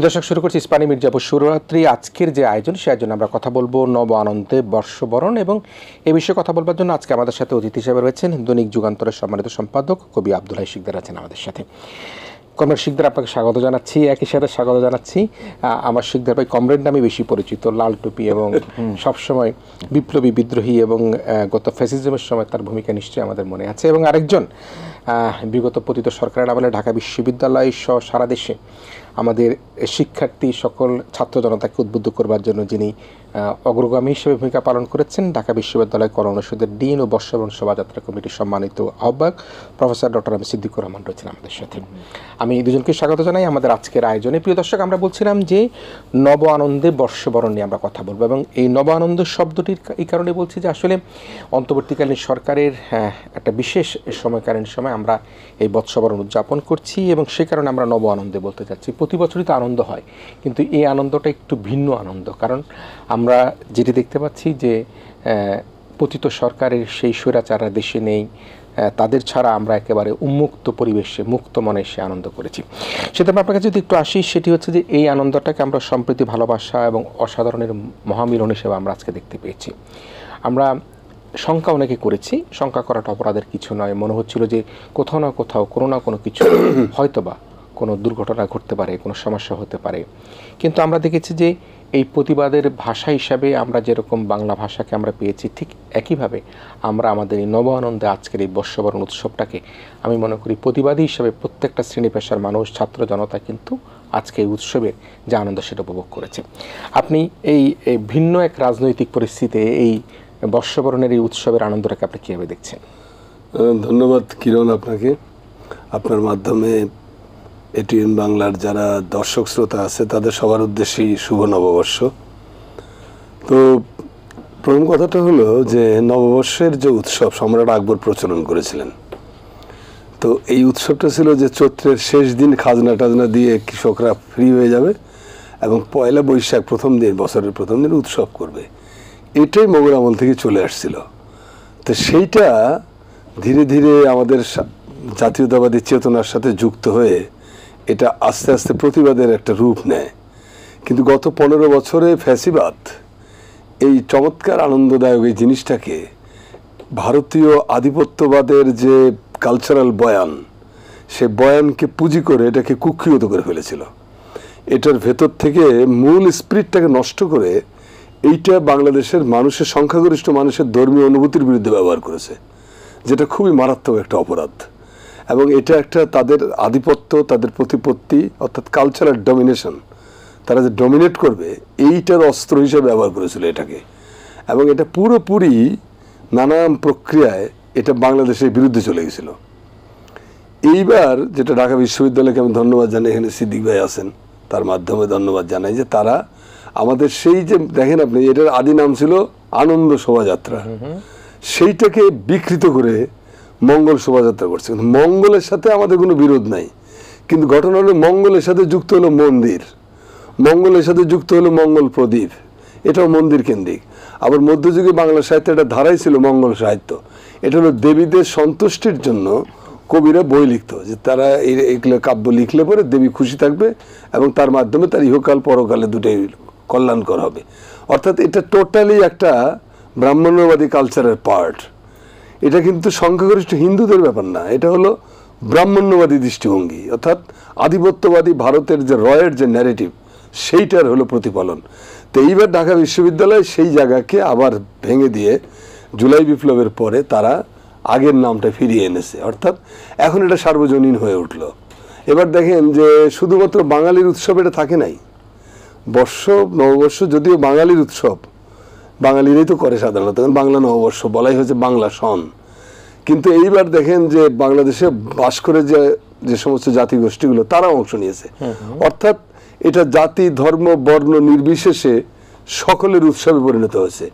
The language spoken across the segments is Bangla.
দর্শক, শুরু করছি ইস্পানি মির্জাপুর শিবরাত্রি আজকের যে আয়োজন, সে আয়োজনে আমরা কথা বলবো নব আনন্দে বর্ষবরণ, এবং এ বিষয়ে কথা বলবার জন্য আজকে আমাদের সাথে অতিথি হিসেবে রয়েছেন দৈনিক যুগান্তরের সম্মানিত সম্পাদক কবি আব্দুল হাই শিকদার আছেন আমাদের সাথে। কমরেড শিকদার, আপনাকে স্বাগত জানাচ্ছি। একই সাথে স্বাগত জানাচ্ছি আমার শিকদার ভাই, কমরেড নামে বেশি পরিচিত, লাল টুপি এবং সবসময় বিপ্লবী বিদ্রোহী এবং গত ফ্যাসিজমের সময় তার ভূমিকা নিশ্চয়ই আমাদের মনে আছে। এবং আরেকজন বিগত পতিত সরকারের আমলে ঢাকা বিশ্ববিদ্যালয় সহ সারা দেশে আমাদের শিক্ষার্থী সকল ছাত্র জনতাকে উদ্বুদ্ধ করবার জন্য যিনি অগ্রগামী হিসেবে ভূমিকা পালন করেছেন, ঢাকা বিশ্ববিদ্যালয় কলা অনুষদের ডিন ও বর্ষবরণ শোভাযাত্রা কমিটির সম্মানিত আহ্বায়ক professor doctor M Siddiqur Rahman রয়েছেন আমাদের সাথে। আমি দুজনকে স্বাগত জানাই আমাদের আজকের আয়োজনে। প্রিয় দর্শক, আমরা বলছিলাম যে নব আনন্দে বর্ষবরণ নিয়ে আমরা কথা বলবো, এবং এই নব আনন্দ শব্দটির এই কারণে বলছি যে আসলে অন্তর্বর্তীকালীন সরকারের একটা বিশেষ সময়কালীন সময় আমরা এই বর্ষবরণ উদযাপন করছি, এবং সে কারণে আমরা নব আনন্দে বলতে চাচ্ছি। প্রতি বছরই তো আনন্দ হয়, কিন্তু এই আনন্দটা একটু ভিন্ন আনন্দ। কারণ আমরা যেটি দেখতে পাচ্ছি যে পতিত সরকারের সেই স্বৈরাচাররা দেশে নেই, তাদের ছাড়া আমরা একেবারে উন্মুক্ত পরিবেশে মুক্ত মনে সে আনন্দ করেছি। সেটা আপনার কাছে যদি একটু আসি, সেটি হচ্ছে যে এই আনন্দটাকে আমরা সম্প্রীতি, ভালোবাসা এবং অসাধারণের মহামিলন হিসেবে আমরা আজকে দেখতে পেয়েছি। আমরা শঙ্কা অনেকে করেছি, শঙ্কা করাটা অপরাধের কিছু নয়। মনে হচ্ছিল যে কোথাও না কোথাও কোনো না কোনো কিছু হয়তোবা কোনো দুর্ঘটনা ঘটতে পারে, কোনো সমস্যা হতে পারে, কিন্তু আমরা দেখেছি যে এই প্রতিবাদের ভাষা হিসাবে আমরা যেরকম বাংলা ভাষাকে আমরা পেয়েছি, ঠিক একইভাবে আমরা আমাদের এই নব আনন্দে আজকের এই বর্ষবরণ উৎসবটাকে আমি মনে করি প্রতিবাদী হিসাবে প্রত্যেকটা শ্রেণী পেশার মানুষ, ছাত্র জনতা কিন্তু আজকে এই উৎসবের যে আনন্দ সেটা উপভোগ করেছে। আপনি এই ভিন্ন এক রাজনৈতিক পরিস্থিতিতে এই বর্ষবরণের এই উৎসবের আনন্দটাকে আপনি কীভাবে দেখছেন? ধন্যবাদ কিরণ আপনাকে। আপনার মাধ্যমে এটিএন বাংলার যারা দর্শক শ্রোতা আছে তাদের সবার উদ্দেশ্যেই শুভ নববর্ষ। তো প্রথম কথাটা হলো যে নববর্ষের যে উৎসব সম্রাট আকবর প্রচলন করেছিলেন, তো এই উৎসবটা ছিল যে চৈত্রের শেষ দিন খাজনা টাজনা দিয়ে কৃষকরা ফ্রি হয়ে যাবে এবং পয়লা বৈশাখ প্রথম দিন, বছরের প্রথম দিন উৎসব করবে। এটাই মোগল আমল থেকে চলে আসছিল। তো সেইটা ধীরে ধীরে আমাদের জাতীয়তাবাদী চেতনার সাথে যুক্ত হয়ে এটা আস্তে আস্তে প্রতিবাদের একটা রূপ নেয়। কিন্তু গত 15 বছরে ফ্যাসিবাদ এই চমৎকার আনন্দদায়ক এই জিনিসটাকে ভারতীয় আধিপত্যবাদের যে কালচারাল বয়ান, সে বয়ানকে পুঁজি করে এটাকে কুক্ষিগত করে ফেলেছিল। এটার ভেতর থেকে মূল স্পিরিটটাকে নষ্ট করে এইটা বাংলাদেশের মানুষের, সংখ্যাগরিষ্ঠ মানুষের ধর্মীয় অনুভূতির বিরুদ্ধে ব্যবহার করেছে, যেটা খুবই মারাত্মক একটা অপরাধ। এবং এটা একটা তাদের আধিপত্য, তাদের প্রতিপত্তি, অর্থাৎ কালচারাল ডমিনেশন, তারা যে ডমিনেট করবে এইটার অস্ত্র হিসেবে ব্যবহার করেছিল এটাকে। এবং এটা পুরোপুরি নানান প্রক্রিয়ায় এটা বাংলাদেশের বিরুদ্ধে চলে গেছিল। এইবার যেটা ঢাকা বিশ্ববিদ্যালয়কে আমি ধন্যবাদ জানাই, এখানে সিদ্দিক ভাই আছেন, তার মাধ্যমে ধন্যবাদ জানাই যে তারা আমাদের সেই যে দেখেন আপনি, এটার আদি নাম ছিল আনন্দ শোভাযাত্রা, সেইটাকে বিকৃত করে মঙ্গল শোভাযাত্রা করছে। কিন্তু মঙ্গলের সাথে আমাদের কোনো বিরোধ নাই, কিন্তু ঘটনা হলো মঙ্গলের সাথে যুক্ত হলো মন্দির, মঙ্গলের সাথে যুক্ত হলো মঙ্গল প্রদীপ, এটাও মন্দির কেন্দ্রিক। আবার মধ্যযুগে বাংলা সাহিত্যে একটা ধারাই ছিল মঙ্গল সাহিত্য। এটা হলো দেবীদের সন্তুষ্টির জন্য কবিরা বই লিখত, যে তারা এগুলো কাব্য লিখলে পরে দেবী খুশি থাকবে এবং তার মাধ্যমে তার ইহকাল পরকালে দুটোই কল্যাণকর হবে। অর্থাৎ এটা টোটালি একটা ব্রাহ্মণ্যবাদী কালচারের পার্ট। এটা কিন্তু সংখ্যাগরিষ্ঠ হিন্দুদের ব্যাপার না, এটা হলো ব্রাহ্মণ্যবাদী দৃষ্টিভঙ্গি, অর্থাৎ আধিপত্যবাদী ভারতের যে রয়ের যে ন্যারেটিভ, সেইটার হলো প্রতিফলন। তো এইবার ঢাকা বিশ্ববিদ্যালয় সেই জায়গাকে আবার ভেঙে দিয়ে জুলাই বিপ্লবের পরে তারা আগের নামটা ফিরিয়ে এনেছে, অর্থাৎ এখন এটা সার্বজনীন হয়ে উঠল। এবার দেখেন যে শুধুমাত্র বাঙালির উৎসব এটা থাকে নাই। নববর্ষ যদিও বাঙালির উৎসব, বাঙালিরাই তো করে সাধারণত, বাংলা নববর্ষ বলাই হয়েছে বাংলা সন। কিন্তু এইবার দেখেন যে বাংলাদেশে বাস করে যে সমস্ত জাতিগোষ্ঠীগুলো তারা অংশ নিয়েছে, অর্থাৎ এটা জাতি, ধর্ম, বর্ণ নির্বিশেষে সকলের উৎসবে পরিণত হয়েছে।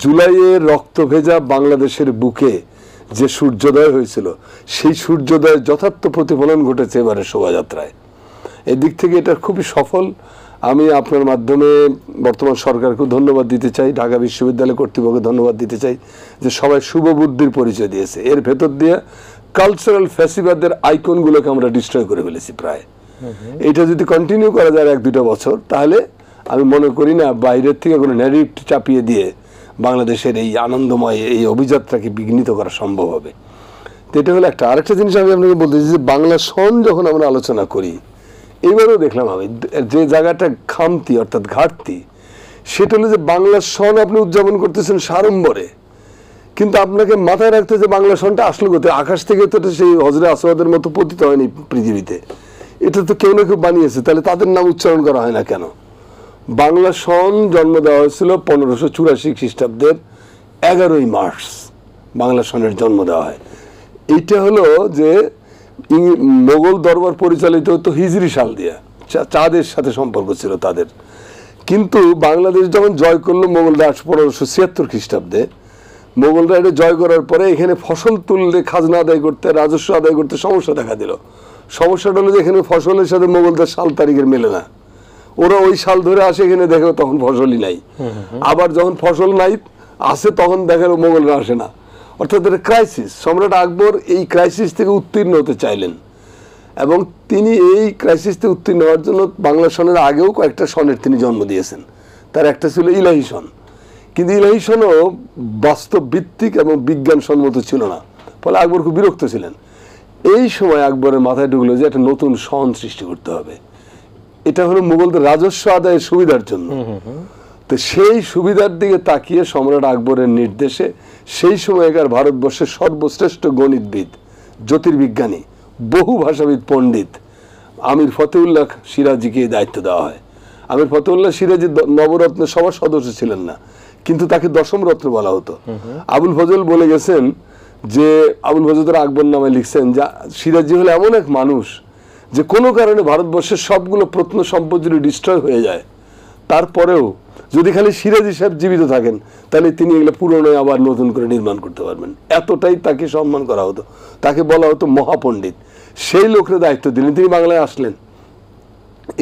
জুলাইয়ের রক্ত ভেজা বাংলাদেশের বুকে যে সূর্যোদয় হয়েছিল, সেই সূর্যোদয়ের যথার্থ প্রতিফলন ঘটেছে এবারের শোভাযাত্রায়। এদিক থেকে এটা খুবই সফল। আমি আপনার মাধ্যমে বর্তমান সরকারকে ধন্যবাদ দিতে চাই, ঢাকা বিশ্ববিদ্যালয় কর্তৃপক্ষকে ধন্যবাদ দিতে চাই যে সবাই শুভ বুদ্ধির পরিচয় দিয়েছে। এর ভেতর দিয়ে কালচারাল ফ্যাসিবাদের আইকনগুলোকে আমরা ডিস্ট্রয় করে ফেলেছি প্রায়। এটা যদি কন্টিনিউ করা যায় 1-2 বছর, তাহলে আমি মনে করি না বাইরের থেকে কোনো ন্যারেটিভ চাপিয়ে দিয়ে বাংলাদেশের এই আনন্দময় এই অভিযাত্রাকে বিঘ্নিত করা সম্ভব হবে। তো এটা হলো একটা। আরেকটা জিনিস আমি আপনাকে বলতে চাই যে বাংলা সন যখন আমরা আলোচনা করি, এবারও দেখলাম আমি যে জায়গাটা খামতি অর্থাৎ ঘাটতি, সেটা হলো যে বাংলা সন আপনি উদযাপন করতেছেন সাড়ম্বরে, কিন্তু আপনাকে মাথায় রাখতে যে বাংলা সনটা আসলো কোথায়? আকাশ থেকে তো সেই হজরে আসওয়াদের মতো পতিত হয়নি পৃথিবীতে, এটা তো কেউ না কেউ বানিয়েছে। তাহলে তাদের নাম উচ্চারণ করা হয় না কেন? বাংলা সন জন্ম দেওয়া হয়েছিল 1584 খ্রিস্টাব্দের 11ই মার্চ বাংলা সনের জন্ম দেওয়া হয়। এইটা হলো যে মোগল দরবার পরিচালিত হতো হিজরি সাল দিয়া, চাঁদের সাথে সম্পর্ক ছিল তাদের। কিন্তু বাংলাদেশ যখন জয় করলো মোগলরা 1576 খ্রিস্টাব্দে, মোগলরা এটা জয় করার পরে এখানে ফসল তুললে খাজনা আদায় করতে, রাজস্ব আদায় করতে সমস্যা দেখা দিল। সমস্যাটা হলো যে এখানে ফসলের সাথে মোগলদের সাল তারিখের মেলে না। ওরা ওই সাল ধরে আসে, এখানে দেখে তখন ফসলই নাই। আবার যখন ফসল নাই আসে তখন দেখে মোগলরা আসে না। অর্থাৎ এটা ক্রাইসিস। সম্রাট আকবর এই ক্রাইসিস থেকে উত্তীর্ণ হতে চাইলেন এবং তিনি এই ক্রাইসিস থেকে উত্তীর্ণ হওয়ার জন্য বাংলা সনের আগেও কয়েকটা সনের তিনি জন্ম দিয়েছেন। তার একটা ছিল ইলাহি সন, কিন্তু ইলাহি সনও বাস্তব ভিত্তিক এবং বিজ্ঞানসম্মত ছিল না, ফলে আকবর খুব বিরক্ত ছিলেন। এই সময় আকবরের মাথায় ঢুকলো যে একটা নতুন সন সৃষ্টি করতে হবে। এটা হলো মুঘলদের রাজস্ব আদায়ের সুবিধার জন্য। তো সেই সুবিধার দিকে তাকিয়ে সম্রাট আকবরের নির্দেশে সেই সময়কার ভারতবর্ষের সর্বশ্রেষ্ঠ গণিতবিদ, জ্যোতির্বিজ্ঞানী, বহু ভাষাবিদ পণ্ডিত আমির ফতেউল্লাহ সিরাজিকে দায়িত্ব দেওয়া হয়। আমির ফতেউল্লাহ সিরাজি নবরত্নের সবার সদস্য ছিলেন না, কিন্তু তাকে দশম রত্ন বলা হতো। আবুল ফজল বলে গেছেন যে, আবুল ফজল আকবর নামে লিখছেন যে সিরাজি হলো এমন এক মানুষ যে কোনো কারণে ভারতবর্ষের সবগুলো প্রত্নসম্পদ যদি ডিস্ট্রয় হয়ে যায়, তারপরেও যদি খালি সিরাজি সাহেব জীবিত থাকেন, তাহলে তিনি এগুলো পুরনো আবার নতুন করে নির্মাণ করতে পারবেন। এতটাই তাকে সম্মান করা হতো, তাকে বলা হতো মহাপণ্ডিত। সেই লোকের দায়িত্ব দিলেন। তিনি বাংলায় আসলেন,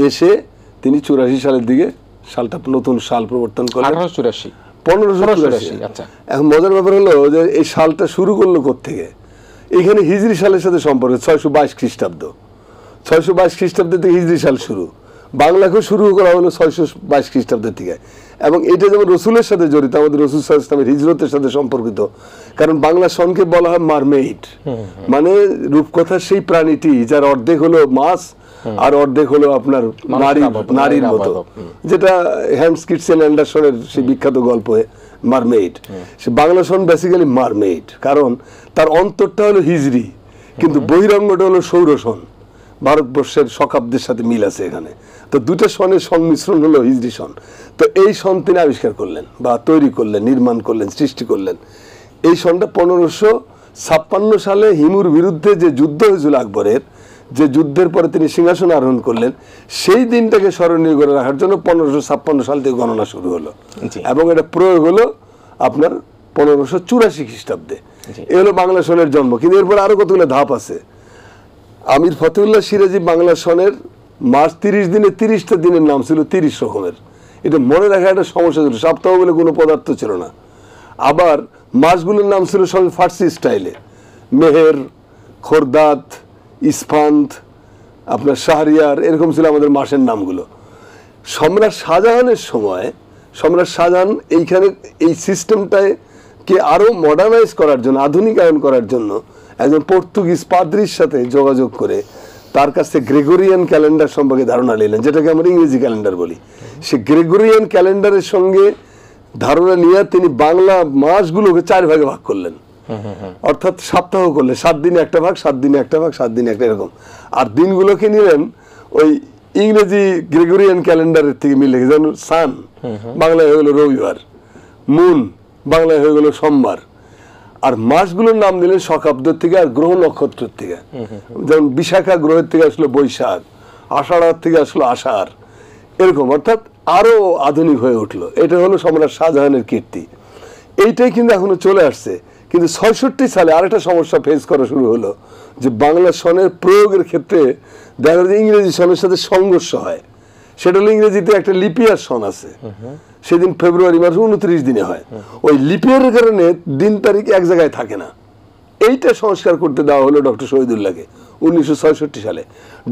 এসে তিনি 84 সালের দিকে সালটা নতুন সাল প্রবর্তন করলেন, 1584। আচ্ছা, এখন মজার ব্যাপার হলো যে এই সালটা শুরু করলো কোত্থেকে? এখানে হিজরি সালের সাথে সম্পর্ক। 622 খ্রিস্টাব্দ, 622 খ্রিস্টাব্দের থেকে হিজরি সাল শুরু। বাংলাকেও শুরু করা হলো 622 খ্রিস্টাব্দের থেকে। এবং এটা যেমন রসুলের সাথে জড়িত, আমাদের রসুল সাল্লাল্লাহু আলাইহি ওয়াসাল্লামের হিজরতের সাথে সম্পর্কিত। কারণ বাংলা সনকে বলা হয় মারমেইড, রূপকথার সেই প্রাণীটি যার অর্ধেক হলো মাছ আর অর্ধেক হলো আপনার নারীর মতো, যেটা হ্যান্স ক্রিশ্চিয়ান অ্যান্ডারসনের সেই বিখ্যাত গল্প মারমেইড। সে বাংলা সন বেসিক্যালি মারমেইড, কারণ তার অন্তরটা হলো হিজরি, কিন্তু বহিরঙ্গটা হলো সৌর সন। ভারতবর্ষের শকাব্দের সাথে মিল আছে এখানে। তো দুটো সনের সংমিশ্রণ হলো হিজরি সন। তো এই সন তিনি আবিষ্কার করলেন বা তৈরি করলেন, নির্মাণ করলেন, সৃষ্টি করলেন। এই সনটা 1556 সালে হিমুর বিরুদ্ধে যে যুদ্ধ হয়েছিল আকবরের, যে যুদ্ধের পরে তিনি সিংহাসন আরোহণ করলেন, সেই দিনটাকে স্মরণীয় করে রাখার জন্য 1556 সাল থেকে গণনা শুরু হলো এবং এটা প্রয়োগ হলো আপনার 1584 খ্রিস্টাব্দে। এ হলো বাংলা সনের জন্ম। কিন্তু এরপর আরো কতগুলো ধাপ আছে। আমির ফতেউল্লাহ সিরাজি বাংলা সনের মাস 30 দিনে 30টা দিনের নাম ছিল 30 রকমের। এটা মনে রাখা একটা সমস্যা ছিল, সপ্তাহ বলে কোনো পদার্থ ছিল না। আবার মাসগুলোর নাম ছিল সব ফার্সি স্টাইলে, মেহের, খোরদাত, ইস্পান্ত, আপনার শাহরিয়ার, এরকম ছিল আমাদের মাসের নামগুলো। সম্রাট শাহজাহানের সময় সম্রাট শাহজাহান এইখানে এই সিস্টেমটাকে আরো মডার্নাইজ করার জন্য, আধুনিকায়ন করার জন্য একজন পর্তুগিজ পাদ্রির সাথে যোগাযোগ করে তার কাছে গ্রেগরিয়ান ক্যালেন্ডার সম্পর্কে ধারণা নিলেন, যেটাকে আমরা ইংরেজি ক্যালেন্ডার বলি। সে গ্রেগরিয়ান ক্যালেন্ডারের সঙ্গে ধারণা নিয়ে তিনি বাংলা মাসগুলোকে 4 ভাগে ভাগ করলেন। অর্থাৎ সপ্তাহ করলে 7 দিনে একটা ভাগ, 7 দিনে একটা ভাগ, 7 দিনে একটা, এরকম। আর দিনগুলোকে নিলেন ওই ইংরেজি গ্রেগরিয়ান ক্যালেন্ডারের থেকে মিলে, যেমন সান বাংলায় হয়ে গেল রবিবার, মুন বাংলায় হয়ে গেল সোমবার। আর মাসগুলোর নাম দিলেন শকাব্দের থেকে আর গ্রহ নক্ষত্রের থেকে। যেমন বিশাখা গ্রহের থেকে আসলো বৈশাখ, আষাঢ় থেকে আসলো আষাঢ়, এরকম। অর্থাৎ আরো আধুনিক হয়ে উঠলো। এটা হলো সম্রাট শাহজাহানের কীর্তি। এইটাই কিন্তু এখনো চলে আসছে। কিন্তু 66 সালে আরেকটা সমস্যা ফেস করা শুরু হলো, যে বাংলা সনের প্রয়োগের ক্ষেত্রে দেখা যায় ইংরেজি সনের সাথে সংঘর্ষ হয়। সেটা হলো ইংরেজিতে একটা লিপিয়ার সন আছে, সেদিন ফেব্রুয়ারি মাসে 29 দিনে হয়। ওই লিপিয়ারের কারণে দিন তারিখ এক জায়গায় থাকে না। এইটা সংস্কার করতে দেওয়া হলো ডক্টর শহীদুল্লাহকে। 1966 সালে।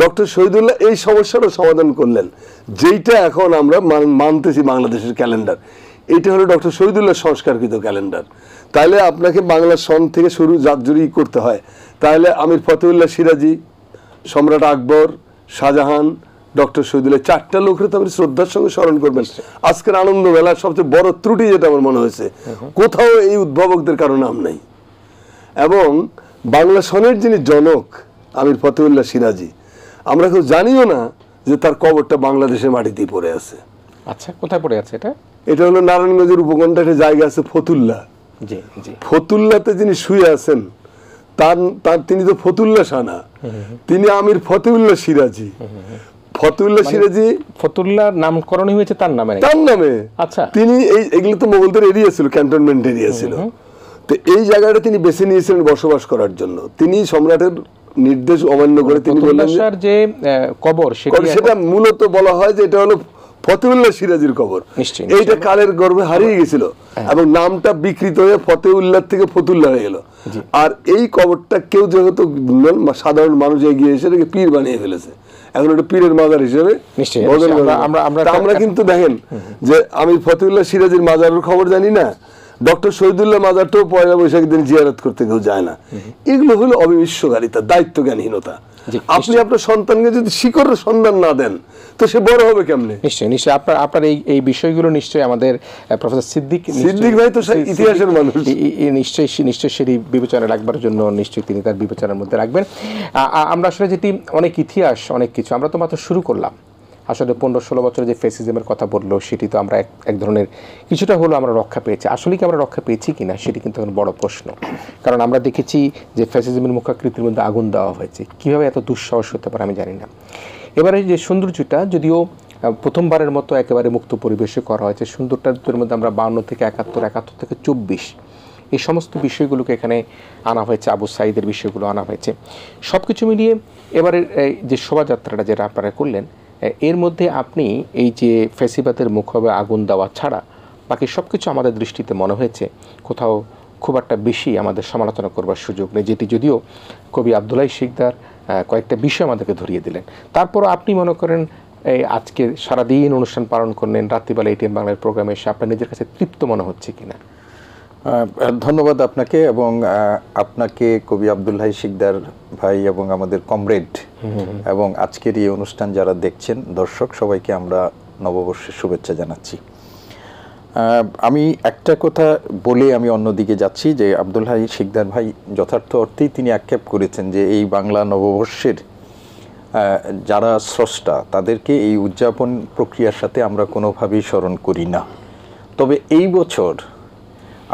ডক্টর শহীদুল্লাহ এই সমস্যারও সমাধান করলেন, যেইটা এখন আমরা মানতেছি বাংলাদেশের ক্যালেন্ডার। এটা হলো ডক্টর শহীদুল্লাহ সংস্কারকৃত ক্যালেন্ডার। তাহলে আপনাকে বাংলা সন থেকে শুরু জাতজুরি করতে হয়, তাহলে আমির ফতেউল্লাহ সিরাজি, সম্রাট আকবর, শাহজাহান, ডক্টর শহীদুল্লাহ, 4টা লোকের তো আপনি শ্রদ্ধার সঙ্গে স্মরণ করবেন। আজকের আনন্দ মেলার সবচেয়ে বড় ত্রুটি যেটা আমার মনে হয়েছে, কোথাও এই উদ্ভাবকদের কারো নাম নাই। এবং বাংলা সনের যিনি জনক আমির ফতেউল্লাহ সিরাজি, আমরা কেউ জানিও না যে তার কবরটা বাংলাদেশের মাটিতেই পড়ে আছে। আচ্ছা, কোথায় পড়ে আছে এটা? এটা হলো নারায়ণগঞ্জের উপকণ্ঠে একটা জায়গা আছে ফতুল্লা। জি জি। ফতুল্লাতে যিনি শুয়ে আছেন তিনি তো ফতুল্লা শাহ না, তিনি আমির ফতেউল্লাহ সিরাজি। ফতুল্লাহ সিরাজি, ফতুল্লাহ নামকরণ হয়েছে তার নামে? তার নামে। আচ্ছা। তিনি এগুলো তো মোগলদের এরিয়া ছিল, ক্যান্টনমেন্ট এরিয়া ছিল। তো এই জায়গাটা তিনি বেছে নিয়েছিলেন বসবাস করার জন্য। তিনি সম্রাটের নির্দেশ অমান্য করে তিনি বললেন যে কবর, সেটা মূলত বলা হয় যে এটা হলো ফতেউল্লাহ সিরাজির কবর। এইটা কালের গর্ভে হারিয়ে গেছিল এবং নামটা বিকৃত হয়ে ফতেউল্লাহ থেকে ফতুল্লাহ হয়ে গেল। আর এই কবরটা কেউ যেহেতু সাধারণ মানুষ এগিয়ে এসে পীর বানিয়ে ফেলেছে, এখন একটা পীরের মাজার হিসেবে। আমরা কিন্তু দেখেন যে আমি ফতেউল্লাহ সিরাজির মাজারের খবর জানি না, ডক্টর শহীদুল্লাহ মাজারটাও 1 বৈশাখ দিন জিয়ারত করতে কেউ যায় না। এগুলো হলো অবিমিশ্বকারিতা, দায়িত্ব জ্ঞানহীনতা। আপনি আপনার সন্তানকে যদি শিকড়ের সন্ধান না দেন তো সে বড় হবে কেমনে? নিশ্চয়ই নিশ্চয়ই আপনার এই বিষয়গুলো নিশ্চয়ই আমাদের প্রফেসর সিদ্দিক ভাই তো ইতিহাসের মানুষ, নিশ্চয়ই সেটি বিবেচনা রাখবার জন্য নিশ্চয়ই তিনি তার বিবেচনার মধ্যে রাখবেন। আমরা আসলে যেটি অনেক ইতিহাস, অনেক কিছু আমরা তো মাত্র শুরু করলাম। আসলে 15-16 বছরে যে ফ্যাসিজমের কথা বললো, সেটি তো আমরা এক ধরনের কিছুটা হলো আমরা রক্ষা পেয়েছি। আসলে কি আমরা রক্ষা পেয়েছি কিনা সেটি কিন্তু এখন বড় প্রশ্ন। কারণ আমরা দেখেছি যে ফ্যাসিজমের মুখাকৃতির মধ্যে আগুন দেওয়া হয়েছে। কীভাবে এত দুঃসাহস হতে পারে আমি জানি না। এবারে যে সৌন্দর্যটা যদিও প্রথমবারের মতো একেবারে মুক্ত পরিবেশে করা হয়েছে, সৌন্দর্যের মধ্যে আমরা 52 থেকে 71, 71 থেকে 24 এই সমস্ত বিষয়গুলোকে এখানে আনা হয়েছে, আবু সাঈদের বিষয়গুলো আনা হয়েছে। সব কিছু মিলিয়ে এবারে যে শোভাযাত্রাটা যেটা আপনারা করলেন, এর মধ্যে আপনি এই যে ফ্যাসিবাদের মুখে আগুন দেওয়া ছাড়া বাকি সব কিছু আমাদের দৃষ্টিতে মনে হয়েছে কোথাও খুব একটা বেশি আমাদের সমালোচনা করবার সুযোগ নেই, যেটি যদিও কবি আব্দুল্লাহ শিকদার কয়েকটা বিষয় আমাদেরকে ধরিয়ে দিলেন। তারপরও আপনি মনে করেন এই আজকে সারাদিন অনুষ্ঠান পালন করলেন, রাত্রিবেলা এটিএন বাংলার প্রোগ্রামে এসে আপনার নিজের কাছে তৃপ্ত মনে হচ্ছে কিনা? ধন্যবাদ আপনাকে, এবং আপনাকে কবি আব্দুল্লাহ শিকদার ভাই এবং আমাদের কমরেড এবং আজকের এই অনুষ্ঠান যারা দেখছেন দর্শক, সবাইকে আমরা নববর্ষের শুভেচ্ছা জানাচ্ছি। আমি একটা কথা বলে আমি অন্যদিকে যাচ্ছি যে আব্দুল্লাহ শিকদার ভাই যথার্থ অর্থেই তিনি আক্ষেপ করেছেন যে এই বাংলা নববর্ষের যারা স্রষ্টা তাদেরকে এই উদযাপন প্রক্রিয়ার সাথে আমরা কোনোভাবেই স্মরণ করি না। তবে এই বছর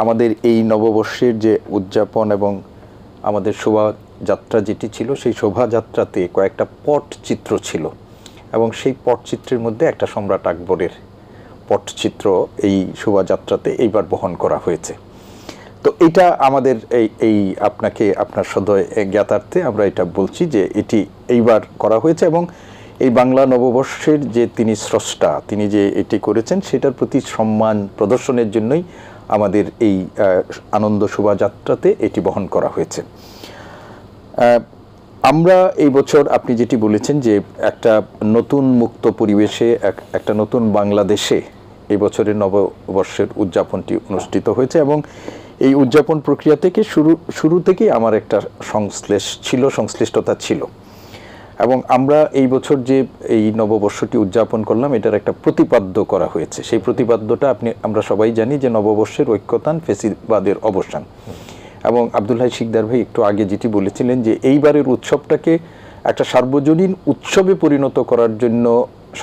আমাদের এই নববর্ষের যে উদযাপন এবং আমাদের শোভাযাত্রা যেটি ছিল, সেই শোভাযাত্রাতে কয়েকটা পটচিত্র ছিল এবং সেই পটচিত্রের মধ্যে একটা সম্রাট আকবরের পটচিত্র এই শোভাযাত্রাতে এইবার বহন করা হয়েছে। তো এটা আমাদের এই আপনাকে আপনার সদয় জ্ঞাতার্থে আমরা এটা বলছি যে এটি এইবার করা হয়েছে এবং এই বাংলা নববর্ষের যে তিনি স্রষ্টা, তিনি যে এটি করেছেন সেটার প্রতি সম্মান প্রদর্শনের জন্যই আমাদের এই আনন্দ শোভাযাত্রাতে এটি বহন করা হয়েছে। আমরা এই বছর আপনি যেটি বলেছেন যে একটা নতুন মুক্ত পরিবেশে একটা নতুন বাংলাদেশে এই বছরের নববর্ষের উদযাপনটি অনুষ্ঠিত হয়েছে এবং এই উদযাপন প্রক্রিয়া থেকে শুরু থেকেই আমার একটা সংশ্লিষ্টতা ছিল এবং আমরা এই বছর যে এই নববর্ষটি উদযাপন করলাম এটার একটা প্রতিপাদ্য করা হয়েছে। সেই প্রতিপাদ্যটা আমরা সবাই জানি যে নববর্ষের ঐক্যতান, ফ্যাসিবাদের অবসান। এবং আব্দুল্লাহ শিকদার ভাই একটু আগে যেটি বলেছিলেন যে এইবারের উৎসবটাকে একটা সার্বজনীন উৎসবে পরিণত করার জন্য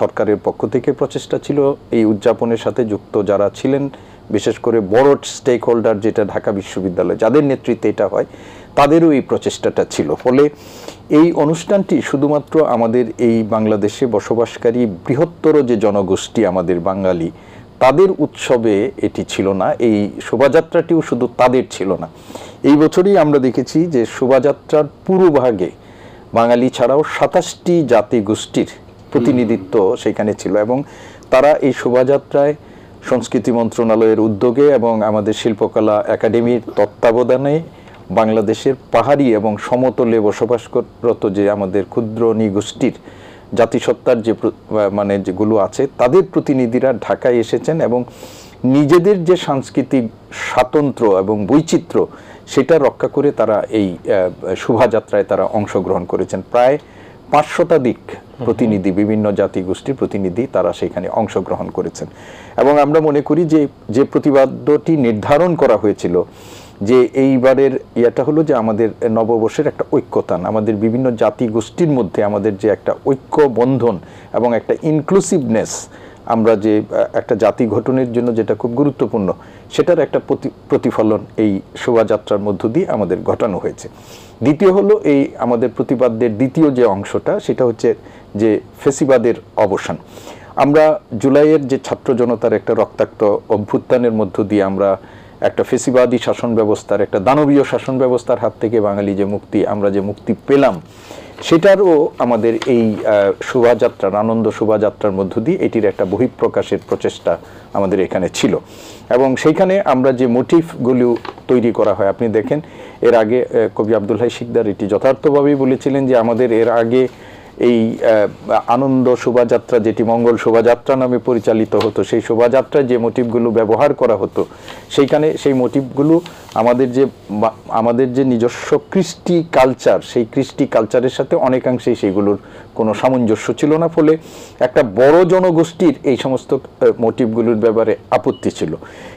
সরকারের পক্ষ থেকে প্রচেষ্টা ছিল। এই উদযাপনের সাথে যুক্ত যারা ছিলেন, বিশেষ করে বড় স্টেক হোল্ডার যেটা ঢাকা বিশ্ববিদ্যালয়, যাদের নেতৃত্বে এটা হয়, তাদেরও এই প্রচেষ্টাটা ছিল। ফলে এই অনুষ্ঠানটি শুধুমাত্র আমাদের এই বাংলাদেশে বসবাসকারী বৃহত্তর যে জনগোষ্ঠী আমাদের বাঙালি, তাদের উৎসবে এটি ছিল না, এই শোভাযাত্রাটিও শুধু তাদের ছিল না। এই বছরই আমরা দেখেছি যে শোভাযাত্রার পুরোভাগে বাঙালি ছাড়াও 27টি জাতি গোষ্ঠীর প্রতিনিধিত্ব সেখানে ছিল এবং তারা এই শোভাযাত্রায় সংস্কৃতি মন্ত্রণালয়ের উদ্যোগে এবং আমাদের শিল্পকলা একাডেমির তত্ত্বাবধানে বাংলাদেশের পাহাড়ি এবং সমতলে বসবাসরত যে আমাদের ক্ষুদ্র নৃগোষ্ঠীর জাতিসত্তার যে মানে যেগুলো আছে তাদের প্রতিনিধিরা ঢাকায় এসেছেন এবং নিজেদের যে সাংস্কৃতিক স্বাতন্ত্র্য এবং বৈচিত্র্য সেটা রক্ষা করে তারা এই শোভাযাত্রায় তারা অংশগ্রহণ করেছেন। প্রায় 500 শতাধিক প্রতিনিধি, বিভিন্ন জাতিগোষ্ঠীর প্রতিনিধি তারা সেখানে অংশগ্রহণ করেছেন। এবং আমরা মনে করি যে প্রতিবাদ্যটি নির্ধারণ করা হয়েছিল যে এইবারের ইয়েটা হলো যে আমাদের নববর্ষের একটা ঐক্যতান, আমাদের বিভিন্ন জাতিগোষ্ঠীর মধ্যে আমাদের যে একটা ঐক্য বন্ধন এবং একটা ইনক্লুসিভনেস, আমরা যে একটা জাতি গঠনের জন্য যেটা খুব গুরুত্বপূর্ণ সেটার একটা প্রতিফলন এই শোভাযাত্রার মধ্য দিয়ে আমাদের ঘটানো হয়েছে। দ্বিতীয় হলো এই আমাদের প্রতিবাদের দ্বিতীয় যে অংশটা সেটা হচ্ছে যে ফেসিবাদের অবসান। আমরা জুলাইয়ের যে ছাত্র জনতার একটা রক্তাক্ত অভ্যুত্থানের মধ্য দিয়ে আমরা একটা ফেসিবাদী শাসন ব্যবস্থার, একটা দানবীয় শাসন ব্যবস্থার হাত থেকে বাঙালি যে মুক্তি, আমরা যে মুক্তি পেলাম, সেটারও আমাদের এই শোভাযাত্রার, আনন্দ শোভাযাত্রার মধ্য দিয়ে এটির একটা বহিঃপ্রকাশের প্রচেষ্টা আমাদের এখানে ছিল। এবং সেইখানে আমরা যে মোটিভগুলো তৈরি করা হয়, আপনি দেখেন এর আগে কবি আব্দুল হাই শিকদার এটি যথার্থভাবেই বলেছিলেন যে আমাদের এর আগে এই আনন্দ শোভাযাত্রা, যেটি মঙ্গল শোভাযাত্রা নামে পরিচালিত হতো, সেই শোভাযাত্রায় যে মোটিভগুলো ব্যবহার করা হতো সেইখানে সেই মোটিভগুলো আমাদের যে নিজস্ব কৃষ্টি কালচার, সেই কৃষ্টি কালচারের সাথে অনেকাংশেই সেইগুলোর কোনো সামঞ্জস্য ছিল না, ফলে একটা বড় জনগোষ্ঠীর এই সমস্ত মোটিভগুলোর ব্যাপারে আপত্তি ছিল।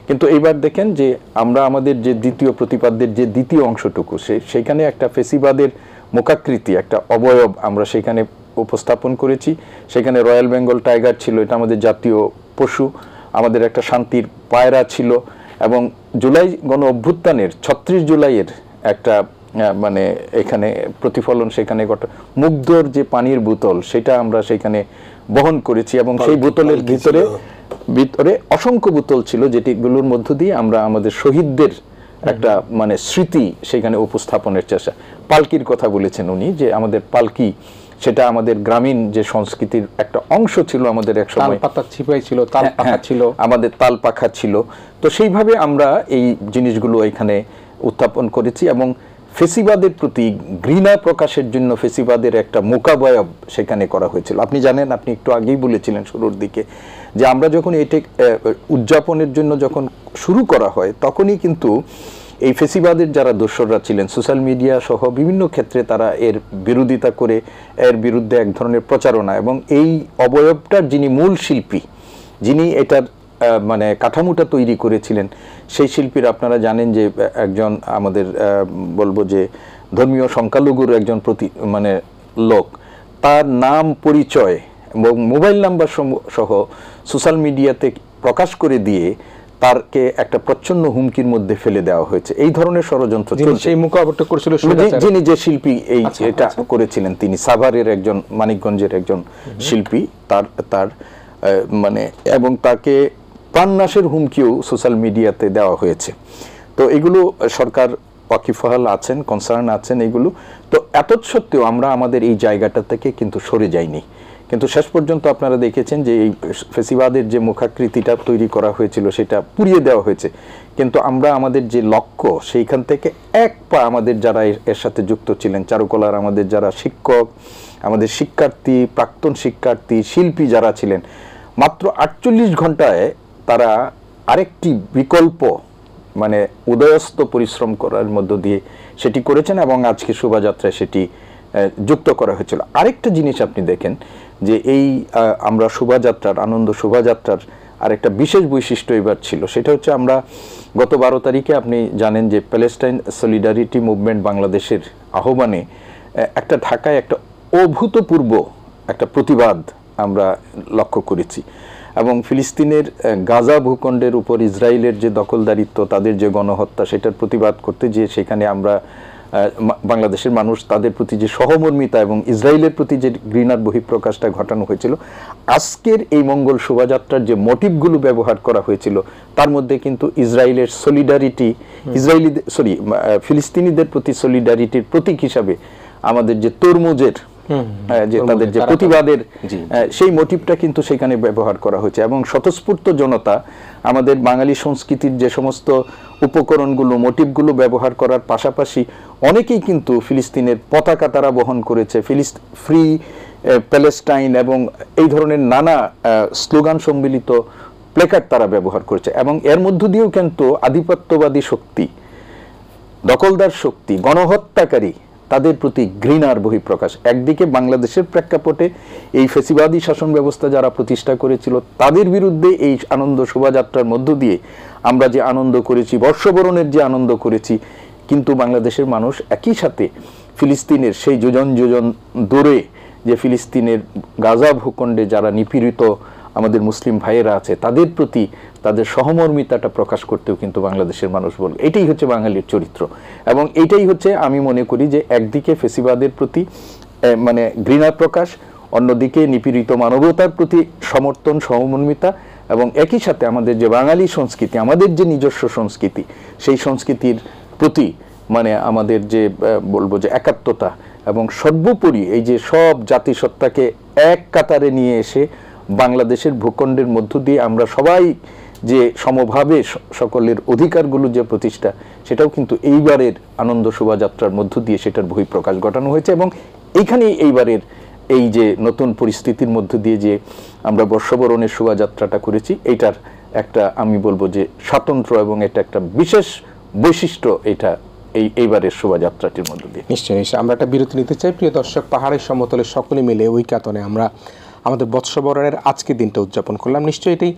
কিন্তু এইবার দেখেন যে আমরা আমাদের যে দ্বিতীয় প্রতিপাদ্যের যে দ্বিতীয় অংশটুকু সেইখানে একটা ফেসিবাদের মুখাকৃতি, একটা অবয়ব আমরা সেখানে উপস্থাপন করেছি। সেখানে রয়্যাল বেঙ্গল টাইগার ছিল, এটা আমাদের জাতীয় পশু, আমাদের একটা শান্তির পায়রা ছিল। এবং জুলাই গণ অভ্যুত্থানের 36 জুলাইয়ের একটা মানে এখানে প্রতিফলন সেখানে মুগ্ধর যে পানির বোতল সেটা আমরা সেখানে বহন করেছি এবং সেই বোতলের ভিতরে অসংখ্য বোতল ছিল, যেটিগুলোর মধ্য দিয়ে আমরা আমাদের শহীদদের একটা মানে স্মৃতি সেখানে উপস্থাপনের চেষ্টা। পালকির কথা বলেছেন উনি, যে আমাদের পালকি সেটা আমাদের গ্রামীণ যে সংস্কৃতির একটা অংশ ছিল, আমাদের এক সময় আমাদের তাল পাখা ছিল। তো সেইভাবে আমরা এই জিনিসগুলো এখানে উত্থাপন করেছি এবং ফেসিবাদের প্রতি ঘৃণা প্রকাশের জন্য ফেসিবাদের একটা মোকাবয়ব সেখানে করা হয়েছিল। আপনি জানেন, আপনি একটু আগেই বলেছিলেন শুরুর দিকে, যে আমরা যখন এটি উদযাপনের জন্য যখন শুরু করা হয় তখনই কিন্তু এই ফেসিবাদের যারা দোসররা ছিলেন সোশ্যাল মিডিয়া সহ বিভিন্ন ক্ষেত্রে তারা এর বিরোধিতা করে এর বিরুদ্ধে এক ধরনের প্রচারণা, এবং এই অবয়বটার যিনি মূল শিল্পী, যিনি এটার মানে কাঠামোটা তৈরি করেছিলেন, সেই শিল্পীর আপনারা জানেন যে একজন আমাদের বলবো যে ধর্মীয় সংখ্যালঘুর একজন মানে লোক, তার নাম পরিচয় এবং মোবাইল নাম্বার সহ সোশ্যাল মিডিয়াতে প্রকাশ করে দিয়ে তারকে একটা প্রচ্ছন্ন হুমকির মধ্যে ফেলে দেওয়া হয়েছে। এই ধরনের ষড়যন্ত্র যিনি যে শিল্পী এই এটা করেছিলেন, তিনি সাভারের একজন, মানিকগঞ্জের একজন শিল্পী, তার মানে এবং তাকে প্রাণনাশের হুমকিও সোশ্যাল মিডিয়াতে দেওয়া হয়েছে। তো এগুলো সরকার ওয়াকিবহাল আছেন, কনসার্ন আছেন এগুলো। তো এত সত্ত্বেও আমরা আমাদের এই জায়গাটা থেকে কিন্তু সরে যাইনি। কিন্তু শেষ পর্যন্ত আপনারা দেখেছেন যে এই ফেসিবাদের যে মুখাকৃতিটা তৈরি করা হয়েছিল সেটা পুড়িয়ে দেওয়া হয়েছে, কিন্তু আমরা আমাদের যে লক্ষ্য সেইখান থেকে এক পা আমাদের যারা এর সাথে যুক্ত ছিলেন, চারুকলার আমাদের যারা শিক্ষক, আমাদের শিক্ষার্থী, প্রাক্তন শিক্ষার্থী, শিল্পী যারা ছিলেন, মাত্র 48 ঘন্টায় তারা আরেকটি বিকল্প মানে উদয়স্ত পরিশ্রম করার মধ্য দিয়ে সেটি করেছেন এবং আজকে শোভাযাত্রায় সেটি যুক্ত করা হয়েছিল। আরেকটা জিনিস আপনি দেখেন যে এই আমরা শোভাযাত্রার, আনন্দ শোভাযাত্রার আরেকটা বিশেষ বৈশিষ্ট্য এবার ছিল, সেটা হচ্ছে আমরা গত 12 তারিখে আপনি জানেন যে প্যালেস্টাইন সলিডারিটি মুভমেন্ট বাংলাদেশের আহ্বানে একটা ঢাকায় একটা অভূতপূর্ব একটা প্রতিবাদ আমরা লক্ষ্য করেছি এবং ফিলিস্তিনের গাজা ভূখণ্ডের উপর ইসরায়েলের যে দখলদারিত্ব, তাদের যে গণহত্যা, সেটার প্রতিবাদ করতে গিয়ে সেখানে আমরা বাংলাদেশের মানুষ তাদের প্রতি যে সহমর্মিতা এবং ইসরায়েলের প্রতি যে ঘৃণার বহিঃপ্রকাশটা ঘটানো হয়েছিল, আজকের এই মঙ্গল শোভাযাত্রার যে মোটিভগুলো ব্যবহার করা হয়েছিল তার মধ্যে কিন্তু ইসরায়েলের সলিডারিটি, ফিলিস্তিনিদের প্রতি সলিডারিটির প্রতীক হিসাবে আমাদের যে তরমুজের যে তাদের যে প্রতিবাদের জি। সেই মোটিভটা কিন্তু সেখানে ব্যবহার করা হয়েছে। এবং স্বতঃস্ফূর্ত জনতা আমাদের বাঙালি সংস্কৃতির যে সমস্ত উপকরণগুলো, মোটিভগুলো ব্যবহার করার পাশাপাশি অনেকেই কিন্তু ফিলিস্তিনের পতাকা তারা বহন করেছে, ফ্রি প্যালেস্টাইন এবং এই ধরনের নানা স্লোগান সম্মিলিত প্লেকার্ড তারা ব্যবহার করেছে। এবং এর মধ্য দিয়েও কিন্তু আধিপত্যবাদী শক্তি, দখলদার শক্তি, গণহত্যাকারী, তাদের প্রতি ঘৃণার বহিঃপ্রকাশ। একদিকে বাংলাদেশের প্রেক্ষাপটে এই ফ্যাসিবাদী শাসন ব্যবস্থা যারা প্রতিষ্ঠা করেছিল তাদের বিরুদ্ধে এই আনন্দ শোভাযাত্রার মধ্য দিয়ে আমরা যে আনন্দ করেছি, বর্ষবরণের যে আনন্দ করেছি, কিন্তু বাংলাদেশের মানুষ একই সাথে ফিলিস্তিনের সেই যোজন যোজন দূরে যে ফিলিস্তিনের গাজা ভূখণ্ডে যারা নিপীড়িত আমাদের মুসলিম ভাইয়েরা আছে তাদের প্রতি তাদের সহমর্মিতাটা প্রকাশ করতেও কিন্তু বাংলাদেশের মানুষ বলবে। এটাই হচ্ছে বাঙালির চরিত্র। এবং এটাই হচ্ছে আমি মনে করি যে একদিকে ফেসিবাদের প্রতি মানে ঘৃণা প্রকাশ, অন্যদিকে নিপীড়িত মানবতার প্রতি সমর্থন, সহমর্মিতা, এবং একই সাথে আমাদের যে বাঙালি সংস্কৃতি, আমাদের যে নিজস্ব সংস্কৃতি, সেই সংস্কৃতির প্রতি মানে আমাদের যে বলবো যে একাত্মতা, এবং সর্বোপরি এই যে সব জাতিসত্তাকে এক কাতারে নিয়ে এসে বাংলাদেশের ভূখণ্ডের মধ্য দিয়ে আমরা সবাই যে সমভাবে সকলের অধিকারগুলো যে প্রতিষ্ঠা, সেটাও কিন্তু এইবারের আনন্দ শোভাযাত্রার মধ্য দিয়ে সেটার বহিঃপ্রকাশ ঘটানো হয়েছে। এবং এইখানেই এইবারের এই যে নতুন পরিস্থিতির মধ্য দিয়ে যে আমরা বর্ষবরণের শোভাযাত্রাটা করেছি, এইটার একটা আমি বলবো যে স্বতন্ত্র এবং এটা একটা বিশেষ বৈশিষ্ট্য এটা এইবারের শোভাযাত্রাটির মধ্য দিয়ে। নিশ্চয়ই নিশ্চয়ই আমরা একটা বিরতি নিতে চাই। প্রিয় দর্শক, পাহাড়ের সমতলে সকলে মিলে ওই কাতনে আমরা আমাদের বৎসবরণের আজকের দিনটা উদযাপন করলাম। নিশ্চয়ই এটাই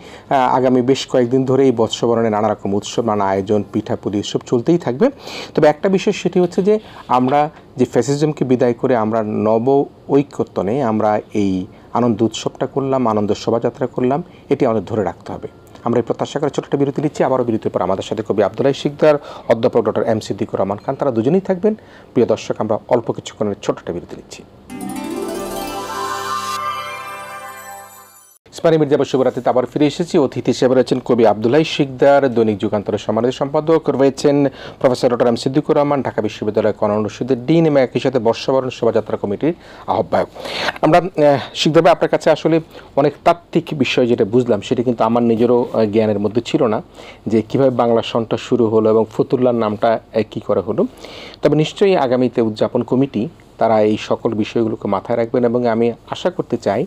আগামী বেশ কয়েকদিন ধরে এই বৎসবরণের নানা রকম উৎসব, নানা আয়োজন, পিঠাপুলি উৎসব চলতেই থাকবে। তবে একটা বিষয় সেটি হচ্ছে যে আমরা যে ফ্যাসিজমকে বিদায় করে আমরা নব ঐক্যতনে আমরা এই আনন্দ উৎসবটা করলাম, আনন্দ শোভাযাত্রা করলাম, এটি আমাদের ধরে রাখতে হবে। আমরা এই প্রত্যাশা করে ছোট্ট বিরতি নিচ্ছি। আবারও বিরতির পর আমাদের সাথে কবি আব্দুল্লাহ শিকদার, অধ্যাপক ডক্টর এম সিদ্দিকুর রহমান খান, তারা দুজনেই থাকবেন। প্রিয় দর্শক, আমরা অল্প কিছুক্ষণের ছোট্ট বিরতি নিচ্ছি। ইসমানী মির্জাপুর শুভরাত্রিতে আবার ফিরে এসেছি। অতিথি হিসেবে রয়েছেন কবি আব্দুল্লাহ শিকদার, দৈনিক যুগান্তরের সম্মানিত সম্পাদক, রয়েছেন professor doctor M Siddiqur Rahman, Dhaka বিশ্ববিদ্যালয়ের কলা অনুষদের ডিন এবং একই সাথে বর্ষবরণ শোভাযাত্রা কমিটির আহ্বায়ক। আমরা শিকদার ভাই, আপনার কাছে আসলে অনেক তাত্ত্বিক বিষয় যেটা বুঝলাম সেটা কিন্তু আমার নিজেরও জ্ঞানের মধ্যে ছিল না, যে কীভাবে বাংলা সনটা শুরু হলো এবং ফতুল্লার নামটা কী করে হলো। তবে নিশ্চয়ই আগামীতে উদযাপন কমিটি তারা এই সকল বিষয়গুলোকে মাথায় রাখবেন এবং আমি আশা করতে চাই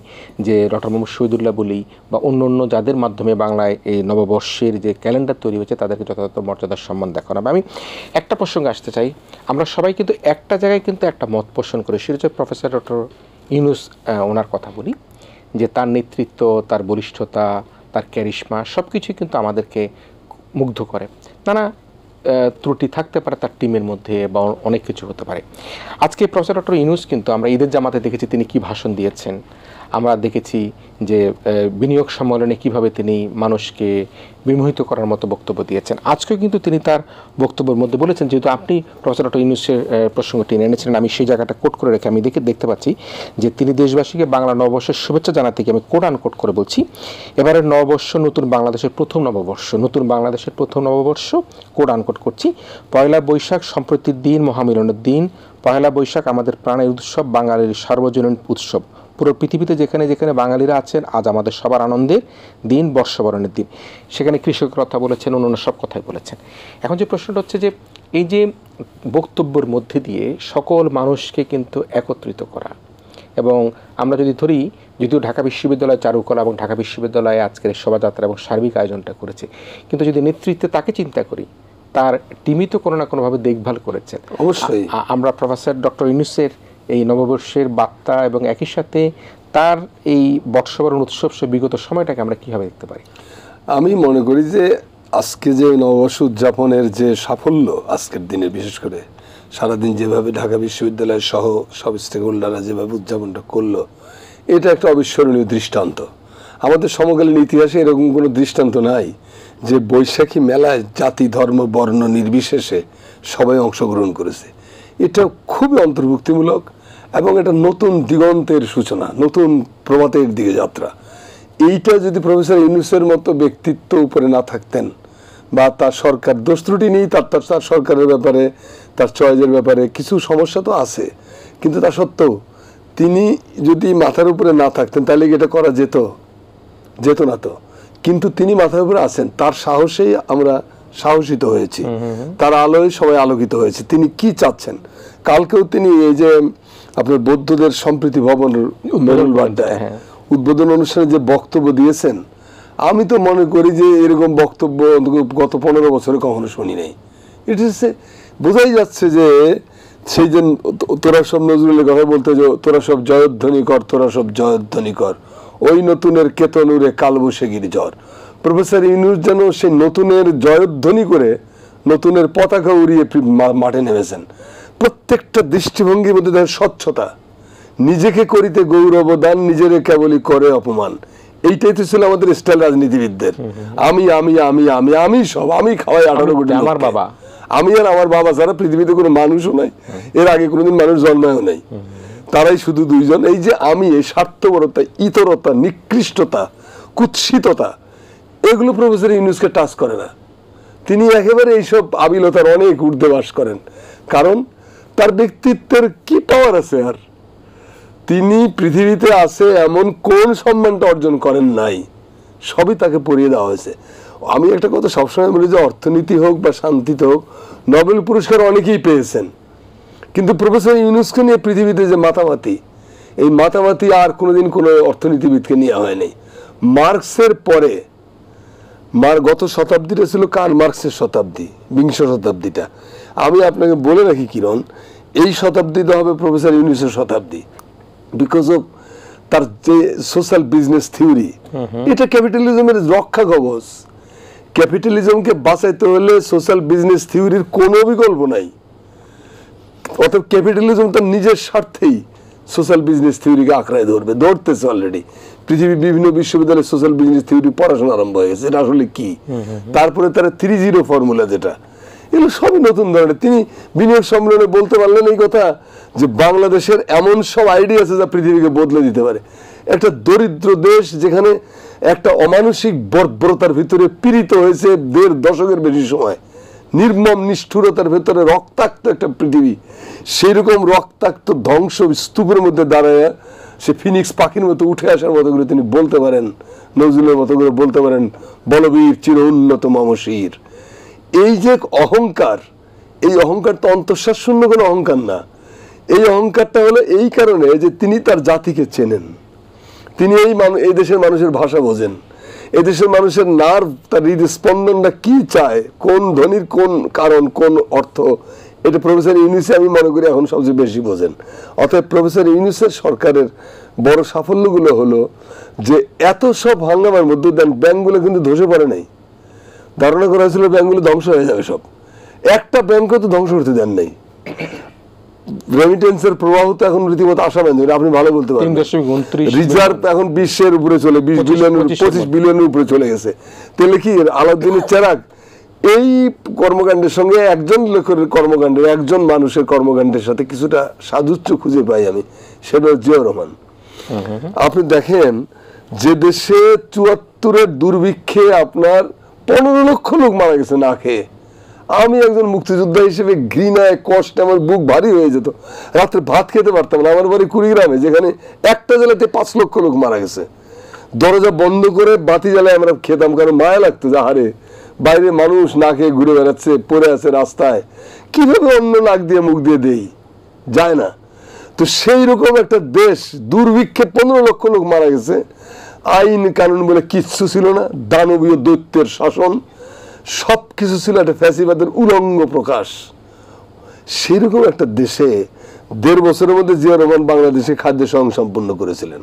যে ডক্টর মোহাম্মদ শহীদুল্লাহ বলি বা অন্য অন্য যাদের মাধ্যমে বাংলায় এই নববর্ষের যে ক্যালেন্ডার তৈরি হয়েছে তাদেরকে যথাযথ মর্যাদার সম্মান দেখানো হবে। আমি একটা প্রসঙ্গে আসতে চাই, আমরা সবাই কিন্তু একটা জায়গায় কিন্তু একটা মত পোষণ করি, সেটা হচ্ছে প্রফেসর ডক্টর ইউনূস ওনার কথা বলি, যে তার নেতৃত্ব, তার বলিষ্ঠতা, তার ক্যারিশমা সব কিছুই কিন্তু আমাদেরকে মুগ্ধ করে। নানা ত্রুটি থাকতে পারে তার টিমের মধ্যে বা অনেক কিছু হতে পারে। আজকে প্রফেসর ডক্টর ইউনূস কিন্তু আমরা ঈদের জামাতে দেখেছি তিনি কি ভাষণ দিয়েছেন, আমরা দেখেছি যে বিনিয়োগ সম্মেলনে কিভাবে তিনি মানুষকে বিমোহিত করার মতো বক্তব্য দিয়েছেন। আজকে কিন্তু তিনি তার বক্তব্যের মধ্যে বলেছেন, যেহেতু আপনি প্রফেসর ডক্টর ইউনূসের প্রসঙ্গ টেনে এনেছিলেন, আমি সেই জায়গাটা কোট করে রেখে আমি দেখতে পাচ্ছি যে তিনি দেশবাসীকে বাংলা নববর্ষের শুভেচ্ছা জানাতে গিয়ে আমি কোট আনকোট করে বলছি, এবারের নববর্ষ নতুন বাংলাদেশের প্রথম নববর্ষ, নতুন বাংলাদেশের প্রথম নববর্ষ, কোট আনকোট করছি। পয়লা বৈশাখ সম্প্রীতির দিন, মহামিলনের দিন। পয়লা বৈশাখ আমাদের প্রাণের উৎসব, বাঙালির সার্বজনীন উৎসব। পুরো পৃথিবীতে যেখানে যেখানে বাঙালিরা আছেন আজ আমাদের সবার আনন্দের দিন, বর্ষবরণের দিন। সেখানে কৃষকের কথা বলেছেন, অন্যান্য সব কথাই বলেছেন। এখন যে প্রশ্নটা হচ্ছে যে এই যে বক্তব্যের মধ্যে দিয়ে সকল মানুষকে কিন্তু একত্রিত করা, এবং আমরা যদি ধরি, যদিও ঢাকা বিশ্ববিদ্যালয় চারুকলা এবং ঢাকা বিশ্ববিদ্যালয়ে আজকের শোভাযাত্রা এবং সার্বিক আয়োজনটা করেছে, কিন্তু যদি নেতৃত্বে তাকে চিন্তা করি, তার টিমই তো কোনো না কোনোভাবে দেখভাল করেছেন। অবশ্যই আমরা প্রফেসর ডক্টর ইউনূসের এই নববর্ষের বার্তা এবং একই সাথে তার এই বর্ষবরণ উৎসব বিগত সময়টাকে আমরা কীভাবে দেখতে পারি? আমি মনে করি যে আজকে যে নববর্ষ উদযাপনের যে সাফল্য আজকের দিনে, বিশেষ করে সারাদিন যেভাবে ঢাকা বিশ্ববিদ্যালয় সহ সব স্টেক হোল্ডাররা যেভাবে উদযাপনটা করলো, এটা একটা অবিস্মরণীয় দৃষ্টান্ত। আমাদের সমকালীন ইতিহাসে এরকম কোনো দৃষ্টান্ত নাই যে বৈশাখী মেলায় জাতি, ধর্ম, বর্ণ নির্বিশেষে সবাই অংশগ্রহণ করেছে। এটা খুবই অন্তর্ভুক্তিমূলক এবং এটা নতুন দিগন্তের সূচনা, নতুন প্রভাতের দিকে যাত্রা। এইটা যদি প্রফেসর ইউনূসের মতো ব্যক্তিত্ব উপরে না থাকতেন, বা তার সরকার, দোষ ত্রুটি নেই তার সরকারের ব্যাপারে, তার চয়েসের ব্যাপারে কিছু সমস্যা তো আছে, কিন্তু তা সত্ত্বেও তিনি যদি মাথার উপরে না থাকতেন তাহলে কি এটা করা যেত না তো। কিন্তু তিনি মাথার উপরে আছেন, তার সাহসেই আমরা সাহসিত হয়েছি, তার আলোয় সবাই আলোকিত হয়েছে। তিনি কি চাচ্ছেন, কালকেও তিনি এই যে আপনার বৌদ্ধদের সম্প্রীতি ভবন উদ্বোধন অনুষ্ঠানে যে বক্তব্য দিয়েছেন, আমি তো মনে করি যে এরকম বক্তব্য গত 15 বছরে কখনো শুনি নাই। ইট ইস বোঝাই যাচ্ছে যে সেই যে তোরা সব নজরুলের কথা বলতে, যে তোরা সব জয়ধ্বনি কর, তোরা সব জয়ধ্বনি কর, ওই নতুনের কেতনুরে কালবৈশাখীর জ্বর। প্রফেসর ইউনূস যেন সেই নতুনের জয়ধ্বনি করে নতুনের পতাকা উড়িয়ে মাঠে নেমেছেন। প্রত্যেকটা দৃষ্টিভঙ্গির মধ্যে দেখেন স্বচ্ছতা, নিজেকে করিতে গৌরব দান, নিজেরে কেবলই করে অপমান। এইটাই তো ছিল আমাদের স্টাইল রাজনীতিবিদদের। আমি আমি আমি আমি আমি সব, আমি খাওয়াই 18 কোটি, আমার বাবা, আমি আর আমার বাবা ছাড়া পৃথিবীতে কোনো মানুষও নাই, এর আগে কোনোদিন মানুষ জন্মায়ও নাই, তারাই শুধু দুইজন। এই যে আমি, এই স্বার্থপরতা, ইতরতা, নিকৃষ্টতা, কুৎসিততা, এগুলো প্রফেসর ইউনূসকে টাচ করে না। তিনি একেবারে এইসব আবিলতার অনেক ঊর্ধ্বে বাস করেন, কারণ তার ব্যক্তিত্বের কি পাওয়ার আছে। আর তিনি পৃথিবীতে আছে এমন কোন সম্মানটা অর্জন করেন নাই, সবই তাকে পড়িয়ে দেওয়া হয়েছে। আমি একটা কথা সবসময় বলি যে অর্থনীতি হোক বা শান্তিতে হোক, নোবেল পুরস্কার অনেকেই পেয়েছেন, কিন্তু প্রফেসর ইউনূসকে নিয়ে পৃথিবীতে যে মাতামাতি, এই মাতামাতি আর কোনোদিন কোনো অর্থনীতিবিদকে নিয়ে হয়নি। মার্কসের পরে গত শতাব্দীটা ছিল কার্ল মার্কসের শতাব্দী, বিংশ শতাব্দীটা। আমি আপনাকে বলে রাখি কিরণ, এই শতাব্দীতে হবে প্রফেসর ইউনূসের শতাব্দী, বিকজ অফ তার যে সোশ্যাল বিজনেস থিওরি, এটা ক্যাপিটালিজমের রক্ষা কবচ। ক্যাপিটালিজমকে বাঁচাইতে হলে সোশ্যাল বিজনেস থিওরির কোনো বিকল্প নাই। অর্থাৎ ক্যাপিটালিজম তার নিজের স্বার্থেই সোশ্যাল বিজনেস থিওরিকে আঁকড়ায় ধরতেছে অলরেডি। পৃথিবীর বিভিন্ন বিশ্ববিদ্যালয়ে সোশ্যাল বিজনেস থিওরি পড়াশোনা আরম্ভ হয়ে গেছে, এটা আসলে কি। তারপরে তারা 3-0 ফর্মুলা, যেটা এগুলো সবই নতুন ধরনের। তিনি বিনিয়োগ সম্মেলনে বলতে পারলেন এই কথা যে বাংলাদেশের এমন সব আইডিয়া আছে যা পৃথিবীকে বদলে দিতে পারে। একটা দরিদ্র দেশ যেখানে একটা অমানসিক বর্বরতার ভিতরে পীড়িত হয়েছে 1.5 দশকের বেশি সময়, নির্মম নিষ্ঠুরতার ভেতরে রক্তাক্ত একটা পৃথিবী, সেইরকম রক্তাক্ত ধ্বংস স্তূপের মধ্যে দাঁড়ায় সে ফিনিক্স পাখির মতো উঠে আসার মতো করে তিনি বলতে পারেন, নজরুলের মতো করে বলতে পারেন, বলবীর চির উন্নত মমশির। এই যে অহংকার, এই অহংকার তো অন্তঃশ্বাস শূন্য কোনো অহংকার না। এই অহংকারটা হলো এই কারণে যে তিনি তার জাতিকে চেনেন, তিনি এই দেশের মানুষের ভাষা বোঝেন, এদেশের মানুষের নার্ভ, তার হৃদস্পন্দনটা কি চায়, কোন ধ্বনির কোন কারণ, কোন অর্থ, এটা প্রফেসর ইউনূসে আমি মনে করি এখন সবচেয়ে বেশি বোঝেন। অতএব প্রফেসর ইউনূসের সরকারের বড় সাফল্যগুলো হলো যে এত সব হাঙ্গামার মধ্যে দেন ব্যাংকগুলো কিন্তু ধসে পড়ে নাই। ধারণা করা হয়েছিল ব্যাংকগুলো ধ্বংস হয়ে যাবে, সব একটা ব্যাংকও তো ধ্বংস করতে দেন নাই। রেমিটেন্সের প্রবাহ তো এখন রীতিমতো আশাব্যঞ্জক, আপনি ভালো বলতে পারেন। রিজার্ভ এখন 20 উপরে চলে, 25 বিলিয়নের উপরে চলে গেছে। তাহলে কি আলাউদ্দিনের চেরাগ এই কর্মকাণ্ডের সঙ্গে একজন লোকের কর্মকাণ্ডের, একজন মানুষের কর্মকাণ্ডের সাথে কিছুটা সাদৃশ্য খুঁজে পাই আমি, সেটা জিয়াউর রহমান। আপনি দেখেন যে দেশে 74-এর দুর্ভিক্ষে আপনার 15 লক্ষ লোক মারা গেছে না খেয়ে। আমি একজন মুক্তিযোদ্ধা হিসেবে ঘৃণায় কষ্টে আমার বুক ভারী হয়ে যেত, রাত্রে ভাত খেতে পারতাম না। আমার বাড়ি কুড়িগ্রামে, যেখানে একটা জেলাতে 5 লক্ষ লোক মারা গেছে। দরজা বন্ধ করে বাতি জ্বালায় আমরা খেতাম, কারণ মায়া লাগতো যে আরে বাইরে মানুষ না খেয়ে ঘুরে বেড়াচ্ছে, পড়ে আছে রাস্তায়, কিভাবে অন্য নাক দিয়ে মুখ দিয়ে দেই, যায় না। তো সেই রকম একটা দেশ, দুর্ভিক্ষে 15 লক্ষ লোক মারা গেছে, আইন কানুন বলে কিচ্ছু ছিল না, দানবীয় দৈত্যের শাসন, সবকিছু ছিল একটা ফ্যাসিবাদের উলঙ্গ প্রকাশ। সেরকম একটা দেশে 1.5 বছরের মধ্যে জিয়াউর রহমান বাংলাদেশে খাদ্য সম্পন্ন করেছিলেন।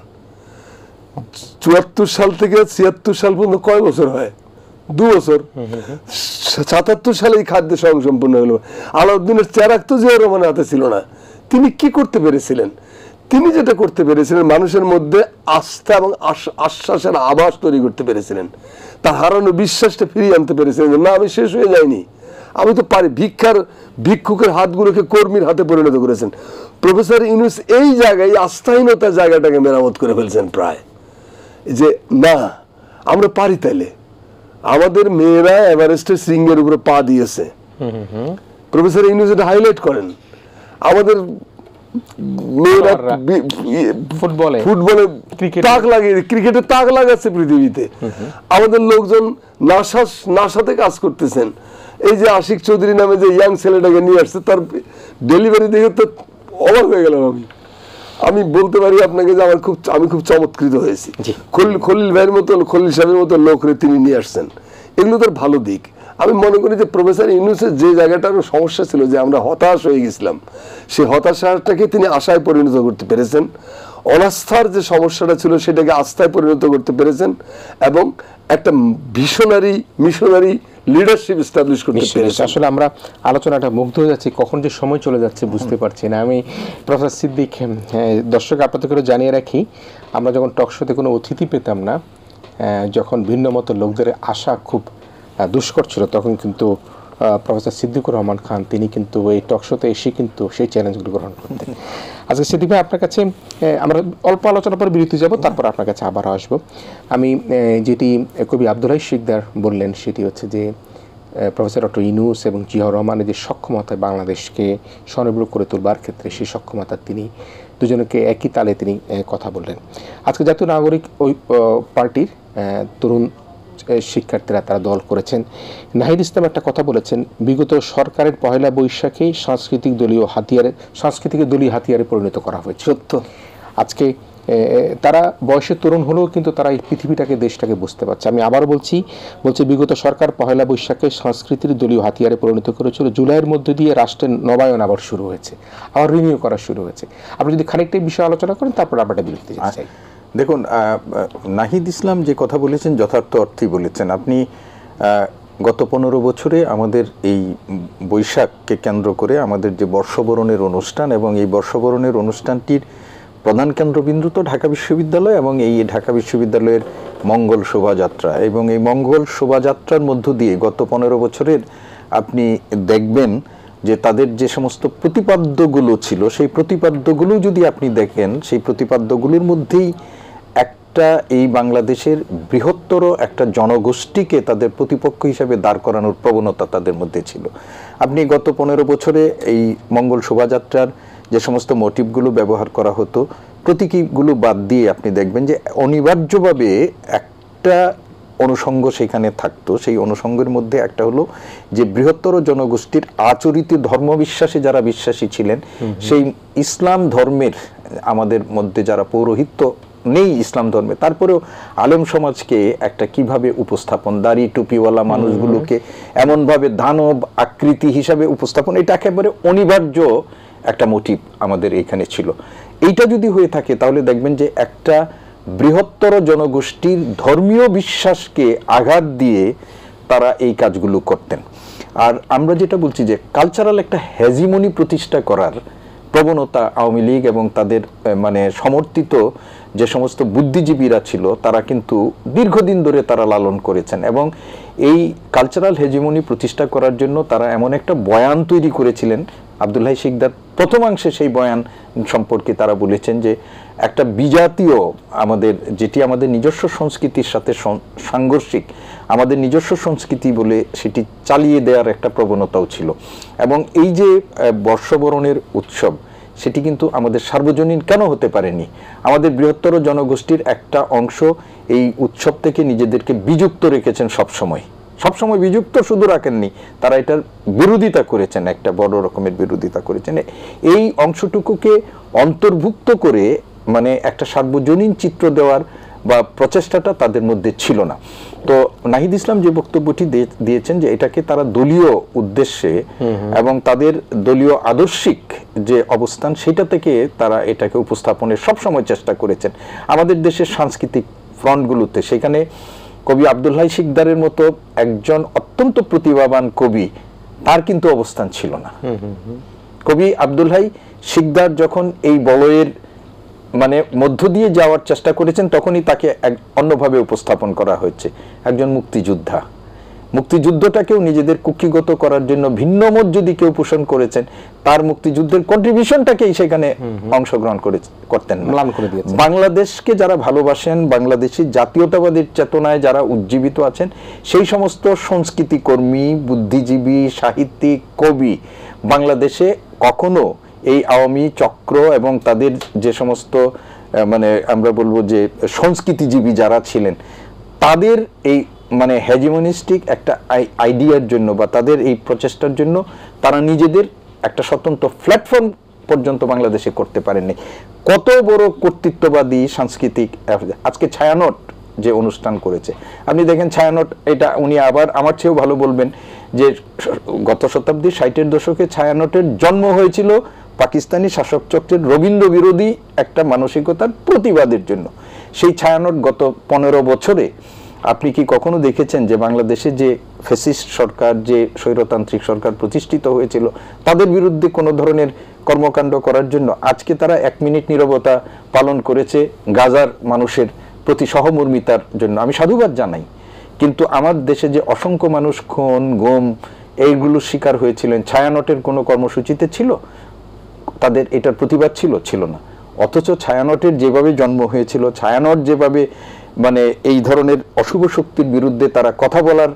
74 সাল থেকে 76 সাল পর্যন্ত কয় বছর হয়? 2 বছর। 77 সালে এই খাদ্য সম্পন্ন হলো। আলাউদ্দিনের চেরাগ তো জিয়াউর রহমানের হাতে ছিল না। তিনি কি করতে পেরেছিলেন? তিনি যেটা করতে পেরেছিলেন, মানুষের মধ্যে আস্থা এবং আশ্বাসের আভাস তৈরি করতে পেরেছিলেন। তার হারানো বিশ্বাসটা ফিরিয়ে আনতে পেরেছিলেন, না আমি শেষ হয়ে যাইনি, আমি তো পারি। ভিক্ষুকের হাতগুলোকে কর্মীর হাতে পরিণত করেছেন প্রফেসর ইউনূস। এই জায়গায় আস্থাহীনতার জায়গাটাকে মেরামত করে ফেলছেন প্রায়, যে না আমরা পারি। তাইলে আমাদের মেয়েরা এভারেস্টের শৃঙ্গের উপরে পা দিয়েছে, প্রফেসর ইউনূস এটা হাইলাইট করেন। আমাদের মেয়েরা ফুটবলে ফুটবলে তাক লাগিয়ে ক্রিকেটে তাক লাগাচ্ছে পৃথিবীতে। আমাদের লোকজন নাসাতে কাজ করতেছেন। এই যে আশিক চৌধুরী নামে যে ইয়াং ছেলেটাকে নিয়ে আসছে, তার ডেলিভারি দেখে তো অবাক হয়ে গেলাম। আমি বলতে পারি আপনাকে যে আমি খুব চমৎকৃত হয়েছি। খলিল ভাইয়ের মতো, খলিল সাহেবের মতো লোকরে তিনি নিয়ে আসছেন, এগুলো তার ভালো দিক। আমি মনে করি যে প্রফেসর ইউনূসের যে জায়গাটার সমস্যা ছিল, যে আমরা হতাশ হয়ে গেছিলাম, সেই হতাশাটাকে তিনি আশায় পরিণত করতে পেরেছেন। অনাস্থার যে সমস্যাটা ছিল সেটাকে আস্থায় পরিণত করতে পেরেছেন, এবং একটা মিশনারি লিডারশিপ এস্টাবলিশ করতে পেরেছেন। আসলে আমরা আলোচনাটা মুগ্ধ হয়ে যাচ্ছি, কখন যে সময় চলে যাচ্ছে বুঝতে পারছি না। আমি প্রফেসর সিদ্দিক, দর্শক আপনাদেরকে জানিয়ে রাখি, আমরা যখন টকশোতে কোনো অতিথি পেতাম না, যখন ভিন্ন মতো লোকদের আসা খুব দুষ্কর ছিল, তখন কিন্তু প্রফেসর সিদ্দিকুর রহমান খান তিনি কিন্তু এই টকশোতে এসে কিন্তু সেই চ্যালেঞ্জগুলো গ্রহণ করতেন। আজকে সিদ্দিক ভাই আপনার কাছে আমরা অল্প আলোচনা পরে বিরতি যাব, তারপর আপনার কাছে আবার আসবো। আমি যেটি কবি আব্দুল হাই শিকদার বললেন সেটি হচ্ছে যে প্রফেসর ডক্টর ইউনূস এবং জিয়াউর রহমানের যে সক্ষমতা বাংলাদেশকে স্বনির্ভর করে তুলবার ক্ষেত্রে, সেই সক্ষমতা তিনি দুজনকে একই তালে তিনি কথা বললেন। আজকে জাতীয় নাগরিক পার্টির তরুণ শিক্ষার্থীরা তারা দল করেছেন। নাহিদ ইসলাম একটা কথা বলেছেন, বিগত সরকারের পহেলা বৈশাখে সাংস্কৃতিক দলীয় হাতিয়ারে পরিণত করা হয়েছে। সত্য। আজকে তারা বয়সে তরুণ হলেও কিন্তু তারা এই পৃথিবীটাকে, দেশটাকে বুঝতে পারছে। আমি আবারও বলছি বিগত সরকার পহেলা বৈশাখে সংস্কৃতির দলীয় হাতিয়ারে পরিণত করেছিল। জুলাইয়ের মধ্যে দিয়ে রাষ্ট্রের নবায়ন আবার শুরু হয়েছে, আবার রিনিউ করা শুরু হয়েছে। আপনি যদি খানিকটা এই বিষয়ে আলোচনা করেন, তারপর আমরা বিরতি যেতে চাই। দেখুন, নাহিদ ইসলাম যে কথা বলেছেন যথার্থ অর্থেই বলেছেন। আপনি গত 15 বছরে আমাদের এই বৈশাখকে কেন্দ্র করে আমাদের যে বর্ষবরণের অনুষ্ঠান, এবং এই বর্ষবরণের অনুষ্ঠানটির প্রধান কেন্দ্রবিন্দু তো ঢাকা বিশ্ববিদ্যালয়, এবং এই ঢাকা বিশ্ববিদ্যালয়ের মঙ্গল শোভাযাত্রা, এবং এই মঙ্গল শোভাযাত্রার মধ্য দিয়ে গত 15 বছরের আপনি দেখবেন যে তাদের যে সমস্ত প্রতিপাদ্যগুলো ছিল, সেই প্রতিপাদ্যগুলো যদি আপনি দেখেন, সেই প্রতিপাদ্যগুলোর মধ্যেই একটা এই বাংলাদেশের বৃহত্তর একটা জনগোষ্ঠীকে তাদের প্রতিপক্ষ হিসাবে দাঁড় করানোর প্রবণতা তাদের মধ্যে ছিল। আপনি গত 15 বছরে এই মঙ্গল শোভাযাত্রার যে সমস্ত মোটিভগুলো ব্যবহার করা হতো, প্রতীকীগুলো বাদ দিয়ে আপনি দেখবেন যে অনিবার্যভাবে একটা অনুষঙ্গ সেখানে থাকতো। সেই অনুষঙ্গের মধ্যে একটা হলো যে বৃহত্তর জনগোষ্ঠীর আচরিত ধর্মবিশ্বাসে যারা বিশ্বাসী ছিলেন, সেই ইসলাম ধর্মের আমাদের মধ্যে যারা পৌরোহিত্য নেই ইসলাম ধর্মে, তারপরেও আলেম সমাজকে একটা কিভাবে উপস্থাপন, দাড়ি টুপিওয়ালা মানুষগুলোকে এমনভাবে দানব আকৃতি হিসাবে উপস্থাপন, এটা একেবারে অনিবার্য একটা মোটিভ আমাদের এখানে ছিল। এইটা যদি হয়ে থাকে তাহলে দেখবেন যে একটা বৃহত্তর জনগোষ্ঠীর ধর্মীয় বিশ্বাসকে আঘাত দিয়ে তারা এই কাজগুলো করতেন। আর আমরা যেটা বলছি যে কালচারাল একটা হেজিমনি প্রতিষ্ঠা করার প্রবণতা আওয়ামী লীগ এবং তাদের সমর্থিত যে সমস্ত বুদ্ধিজীবীরা ছিল, তারা কিন্তু দীর্ঘদিন ধরে তারা লালন করেছেন, এবং এই কালচারাল হেজিমনি প্রতিষ্ঠা করার জন্য তারা এমন একটা বয়ান তৈরি করেছিলেন। আব্দুল হাই শিকদার প্রথমাংশে সেই বয়ান সম্পর্কে তারা বলেছেন যে একটা বিজাতীয় যেটি আমাদের নিজস্ব সংস্কৃতির সাথে সাংঘর্ষিক, আমাদের নিজস্ব সংস্কৃতি বলে সেটি চালিয়ে দেওয়ার একটা প্রবণতাও ছিল। এবং এই যে বর্ষবরণের উৎসব, সেটি কিন্তু আমাদের সার্বজনীন কেন হতে পারেনি? আমাদের বৃহত্তর জনগোষ্ঠীর একটা অংশ এই উৎসব থেকে নিজেদেরকে বিযুক্ত রেখেছেন, সবসময় বিযুক্ত শুধু রাখেননি, তারা এটার বিরোধিতা করেছেন, একটা বড় রকমের বিরোধিতা করেছেন। এই অংশটুকুকে অন্তর্ভুক্ত করে একটা সার্বজনীন চিত্র দেওয়ার বা প্রচেষ্টাটা তাদের মধ্যে ছিল না। তো নাহিদ ইসলাম যে বক্তব্যটি দিয়েছেন যে এটাকে তারা দলীয় উদ্দেশ্যে এবং তাদের দলীয় আদর্শিক যে অবস্থান, সেটা থেকে তারা এটাকে উপস্থাপনের সবসময় চেষ্টা করেছেন। আমাদের দেশের সাংস্কৃতিক ফ্রন্টগুলোতে সেখানে কবি আব্দুল হাই শিকদারের মতো একজন অত্যন্ত প্রতিভাবান কবি, তার কিন্তু অবস্থান ছিল না। কবি আব্দুল হাই শিকদার যখন এই বলয়ের মধ্য দিয়ে যাওয়ার চেষ্টা করেছেন, তখনই তাকে অন্যভাবে উপস্থাপন করা হয়েছে, একজন মুক্তিযোদ্ধা। মুক্তিযুদ্ধটাকেও নিজেদের কুক্ষিগত করার জন্য ভিন্ন মত যদি কেউ পোষণ করেছেন, তার মুক্তিযুদ্ধের কন্ট্রিবিউশনটাকেই সেখানে অংশগ্রহণ করতেন না। বাংলাদেশকে যারা ভালোবাসেন, বাংলাদেশি জাতীয়তাবাদের চেতনায় যারা উজ্জীবিত আছেন, সেই সমস্ত সংস্কৃতি কর্মী, বুদ্ধিজীবী, সাহিত্যিক, কবি বাংলাদেশে কখনো এই আওয়ামী চক্র এবং তাদের যে সমস্ত মানে আমরা বলবো যে সংস্কৃতিজীবী যারা ছিলেন, তাদের এই মানে হেজিমনিস্টিক একটা আইডিয়ার জন্য বা তাদের এই প্রচেষ্টার জন্য তারা নিজেদের একটা স্বতন্ত্র প্ল্যাটফর্ম পর্যন্ত বাংলাদেশে করতে পারেননি। কত বড় কর্তৃত্ববাদী সাংস্কৃতিক আজকে ছায়ানট যে অনুষ্ঠান করেছে, আপনি দেখেন ছায়ানট, এটা উনি আবার আমার চেয়েও ভালো বলবেন যে গত শতাব্দীর 60-এর দশকে ছায়ানটের জন্ম হয়েছিল পাকিস্তানি শাসক চক্রের রবীন্দ্র বিরোধী একটা মানসিকতার প্রতিবাদের জন্য। সেই ছায়ানট গত 15 বছরে আপনি কি কখনো দেখেছেন যে বাংলাদেশে যে ফ্যাসিস্ট সরকার, যে স্বৈরতান্ত্রিক সরকার প্রতিষ্ঠিত হয়েছিল, তাদের বিরুদ্ধে কোনো ধরনের কর্মকাণ্ড করার জন্য? আজকে তারা 1 মিনিট নীরবতা পালন করেছে গাজার মানুষের প্রতি সহমর্মিতার জন্য, আমি সাধুবাদ জানাই। কিন্তু আমার দেশে যে অসংখ্য মানুষ খুন, গুম এইগুলোর শিকার হয়েছিলেন, ছায়ানটের কোনো কর্মসূচিতে ছিল? তাদের এটার প্রতিবাদ ছিল না। অথচ ছায়ানটের যেভাবে জন্ম হয়েছিল, ছায়ানট যেভাবে মানে এই ধরনের অশুভ শক্তির বিরুদ্ধে তারা কথা বলার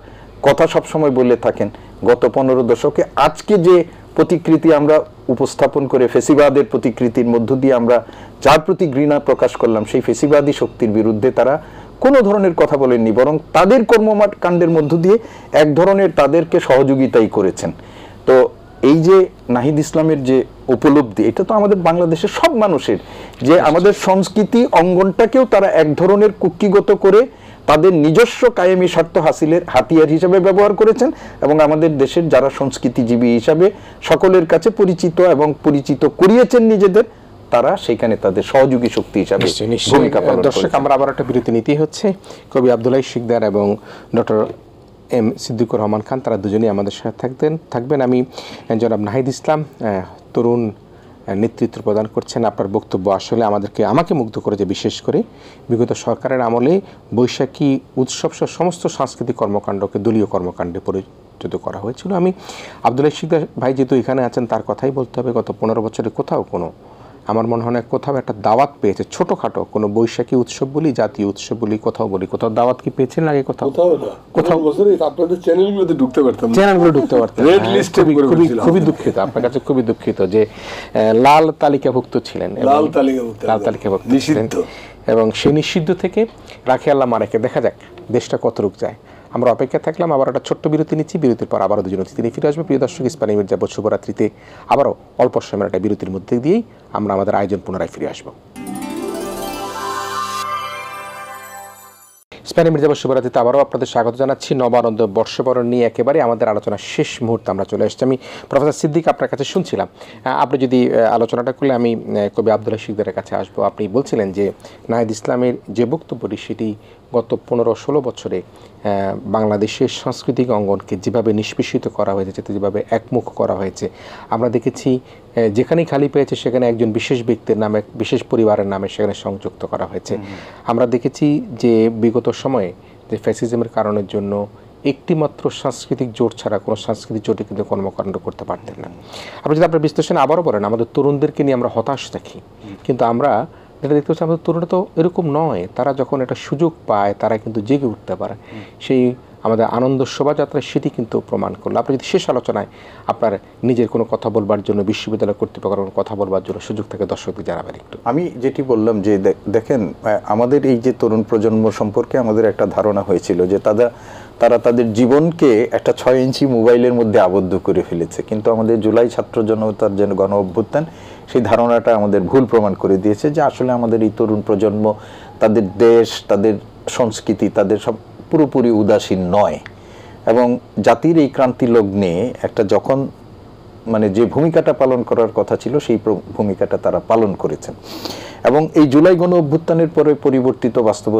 কথা সবসময় বলে থাকেন, গত 15 দশকে আজকে যে প্রতিকৃতি আমরা উপস্থাপন করে ফেসিবাদের প্রতিকৃতির মধ্য দিয়ে আমরা যার প্রতি ঘৃণা প্রকাশ করলাম, সেই ফেসিবাদী শক্তির বিরুদ্ধে তারা কোনো ধরনের কথা বলেননি, বরং তাদের কর্মকাণ্ডের মধ্য দিয়ে এক ধরনের তাদেরকে সহযোগিতাই করেছেন। তো এই যে নাহিদ ইসলামের যে উপলব্ধি, এটা তো আমাদের বাংলাদেশের সব মানুষের, যে আমাদের সংস্কৃতি অঙ্গনটাকেও তারা এক ধরনের কুক্ষিগত করে তাদের নিজস্ব কায়েমি স্বার্থ হাসিলের হাতিয়ার হিসেবে ব্যবহার করেছেন, এবং আমাদের দেশের যারা সংস্কৃতিজীবী হিসাবে সকলের কাছে পরিচিত এবং পরিচিত করিয়েছেন নিজেদের, তারা সেখানে তাদের সহযোগী শক্তি হিসাবে ভূমিকা পালন করেছেন। দর্শক, আমরা আবার একটা বিরতি নিতেই হচ্ছে। কবি আব্দুল্লাহ শিকদার এবং ডক্টর এম সিদ্দিকুর রহমান খান, তারা দুজনেই আমাদের সাথে থাকবেন। আমি জনাব নাহিদ ইসলাম, তরুণ নেতৃত্ব প্রদান করছেন। আপনার বক্তব্য আসলে আমাকে মুগ্ধ করেছে, বিশেষ করে বিগত সরকারের আমলে বৈশাখী উৎসব সহ সমস্ত সাংস্কৃতিক কর্মকাণ্ডকে দলীয় কর্মকাণ্ডে পরিচিত করা হয়েছিল। আমি আব্দুল্লাহ শিকদার ভাই যেহেতু এখানে আছেন, তার কথাই বলতে হবে। গত 15 বছরে কোথাও আমার মনে হয় কোথাও একটা দাওয়াত পেয়েছে, ছোটখাটো কোনো বৈশাখী উৎসব বলি, জাতীয় উৎসব বলি, কোথাও দাওয়াত কি পেয়েছেন আগে? কোথাও আপনাদের চ্যানেলগুলোতে ঢুকতে পারতাম, রেড লিস্টে খুবই দুঃখিত, আপনার কাছে খুবই দুঃখিত যে লাল তালিকাভুক্ত ছিলেন, লাল তালিকাভুক্ত নিষিদ্ধ, এবং সেই নিষিদ্ধ থেকে রাখি আল্লাহ মারেকে। দেখা যাক দেশটা কতটুক যায়। আমরা অপেক্ষা থাকলাম। আবার একটা ছোট্ট বিরতি নিচ্ছি। বিরতির পর আবারও দুজন অতিথি ফিরে আসবে। প্রিয় দর্শক, ইস্পানী মির্জা শুভরাত্রিতে আবারও অল্প সময়ের একটা বিরতির মধ্যে দিয়েই আমরা আমাদের আয়োজন পুনরায় ফিরে আসবো। ইস্পানী মির্জা শুভরাত্রিতে আবারও আপনাদের স্বাগত জানাচ্ছি। নবানন্দ বর্ষবরণ নিয়ে একেবারে আমাদের আলোচনার শেষ মুহূর্তে আমরা চলে এসেছি। আমি প্রফেসর সিদ্দিক আপনার কাছে শুনছিলাম, আপনি যদি আলোচনাটা করলে আমি কবি আব্দুল্লাহ শিকদারের কাছে আসবো। আপনি বলছিলেন যে নাহিদ ইসলামের যে বক্তব্যটি, সেটি গত 15-16 বছরে বাংলাদেশের সাংস্কৃতিক অঙ্গনকে যেভাবে নিষ্পেষিত করা হয়েছে, যেভাবে একমুখ করা হয়েছে, আমরা দেখেছি যেখানেই খালি পেয়েছে সেখানে একজন বিশেষ ব্যক্তির নামে, বিশেষ পরিবারের নামে সেখানে সংযুক্ত করা হয়েছে। আমরা দেখেছি যে বিগত সময়ে যে ফ্যাসিজমের কারণের জন্য একটিমাত্র সাংস্কৃতিক জোট ছাড়া কোনো সাংস্কৃতিক জোটে কিন্তু কর্মকাণ্ড করতে পারতেন না। আপনি যদি আপনার বিশ্লেষণ আবারও বলেন, আমাদের তরুণদেরকে নিয়ে আমরা হতাশ থাকি, কিন্তু আমরা যেটা দেখতে পাচ্ছি আমাদের তরুণরা তো এরকম নয়। তারা যখন একটা সুযোগ পায় তারা কিন্তু জেগে উঠতে পারে। সেই আমাদের আনন্দ শোভাযাত্রা সেটি কিন্তু প্রমাণ করলো। আপনি যদি শেষ আলোচনায় আপনার নিজের কোনো কথা বলবার জন্য, বিশ্ববিদ্যালয় কর্তৃপক্ষের কথা বলবার জন্য সুযোগ থাকে, দর্শকদের জানাবেন একটু। আমি যেটি বললাম যে দেখেন, আমাদের এই যে তরুণ প্রজন্ম সম্পর্কে আমাদের একটা ধারণা হয়েছিল যে তারা তাদের জীবনকে একটা 6 ইঞ্চি মোবাইলের মধ্যে আবদ্ধ করে ফেলেছে, কিন্তু আমাদের জুলাই ছাত্র জনতার যে গণ অভ্যুত্থান, সেই ধারণাটা আমাদের ভুল প্রমাণ করে দিয়েছে যে আসলে আমাদের এই তরুণ প্রজন্ম তাদের দেশ, তাদের সংস্কৃতি, তাদের সব পুরোপুরি উদাসীন নয়। এবং জাতির এই ক্রান্তি লগ্নে একটা যখন মানে যে ভূমিকাটা পালন করার কথা ছিল, সেই ভূমিকাটা তারা পালন করেছেন। এবং এই জুলাই গণ অভ্যুত্থানের পরে পরিবর্তিত বাস্তব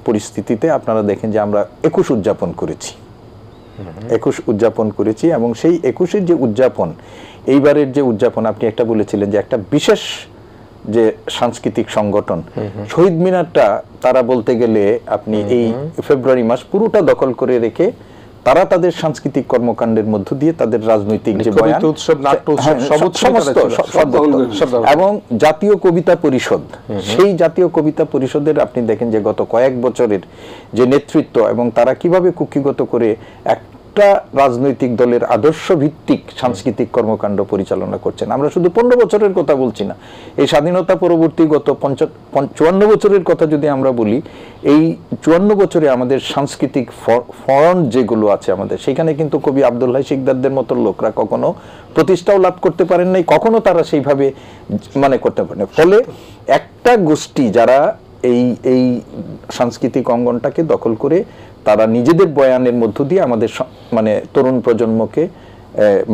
পরিস্থিতিতে আপনারা দেখেন যে আমরা 21 উদযাপন করেছি, এবং সেই 21-এর যে উদযাপন, এইবারের যে উদযাপন, আপনি একটা বলেছিলেন যে একটা বিশেষ যে সাংস্কৃতিক সংগঠন শহীদ মিনারটা, তারা বলতে গেলে আপনি এই ফেব্রুয়ারি মাস পুরোটা দখল করে রেখে তারা তাদের সাংস্কৃতিক কর্মকাণ্ডের মধ্য দিয়ে তাদের রাজনৈতিক যে বয়ান, এবং জাতীয় কবিতা পরিষদ, সেই জাতীয় কবিতা পরিষদের আপনি দেখেন যে গত কয়েক বছরের যে নেতৃত্ব, এবং তারা কিভাবে কুক্ষিগত করে একটা একটা রাজনৈতিক দলের আদর্শ ভিত্তিক সাংস্কৃতিক কর্মকাণ্ড পরিচালনা করছেন। আমরা শুধু 15 বছরের কথা বলছি না, এই স্বাধীনতা পরবর্তী গত 54 বছরের কথা যদি আমরা বলি, এই 54 বছরে আমাদের সাংস্কৃতিক ফ্রন্ট যেগুলো আছে আমাদের, সেখানে কিন্তু কবি আব্দুল হাই শিকদারদের মতো লোকরা কখনো প্রতিষ্ঠাও লাভ করতে পারেন নাই, কখনো তারা সেইভাবে মানে করতে পারেন। ফলে একটা গোষ্ঠী যারা এই সাংস্কৃতিক অঙ্গনটাকে দখল করে তারা নিজেদের বয়ানের মধ্য দিয়ে আমাদের মানে তরুণ প্রজন্মকে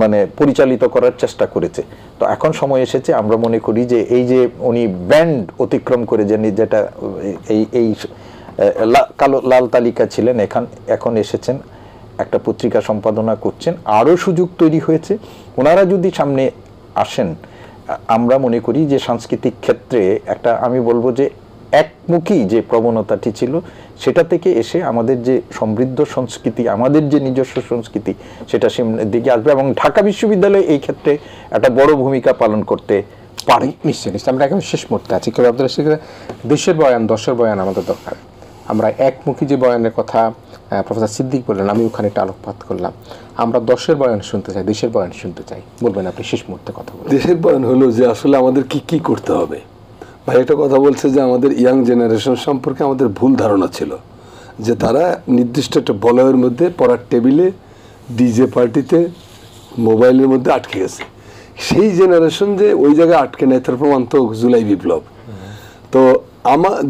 মানে পরিচালিত করার চেষ্টা করেছে। তো এখন সময় এসেছে, আমরা মনে করি যে এই যে উনি ব্যান্ড অতিক্রম করে যেটা এই কালো লাল তালিকা ছিলেন, এখন এসেছেন একটা পত্রিকা সম্পাদনা করছেন, আরও সুযোগ তৈরি হয়েছে। ওনারা যদি সামনে আসেন, আমরা মনে করি যে সাংস্কৃতিক ক্ষেত্রে একটা, আমি বলবো যে একমুখী যে প্রবণতাটি ছিল সেটা থেকে এসে আমাদের যে সমৃদ্ধ সংস্কৃতি, আমাদের যে নিজস্ব সংস্কৃতি, সেটা সামনের দিকে আসবে এবং ঢাকা বিশ্ববিদ্যালয় এই ক্ষেত্রে একটা বড় ভূমিকা পালন করতে পারে। নিশ্চয়ই নিশ্চয়ই। আমরা এখন শেষ মুহূর্তে আছি, কবি আব্দুল হাই শিকদার, দেশের বয়ান, দশের বয়ান আমাদের দরকার। আমরা একমুখী যে বয়ানের কথা প্রফেসর সিদ্দিক বললেন, আমি ওখানে একটা আলোকপাত করলাম। আমরা দশের বয়ান শুনতে চাই, দেশের বয়ান শুনতে চাই। বলবেন আপনি শেষ মুহূর্তে কথা বলবেন। দেশের বয়ান হলো যে আসলে আমাদের কি করতে হবে। ভাই একটা কথা বলছে যে আমাদের ইয়াং জেনারেশন সম্পর্কে আমাদের ভুল ধারণা ছিল, যে তারা নির্দিষ্ট একটা বলয়ের মধ্যে, পড়ার টেবিলে, ডিজে পার্টিতে, মোবাইলের মধ্যে আটকে গেছে। সেই জেনারেশন যে ওই জায়গায় আটকে নেয়, তার প্রমাণ তো জুলাই বিপ্লব। তো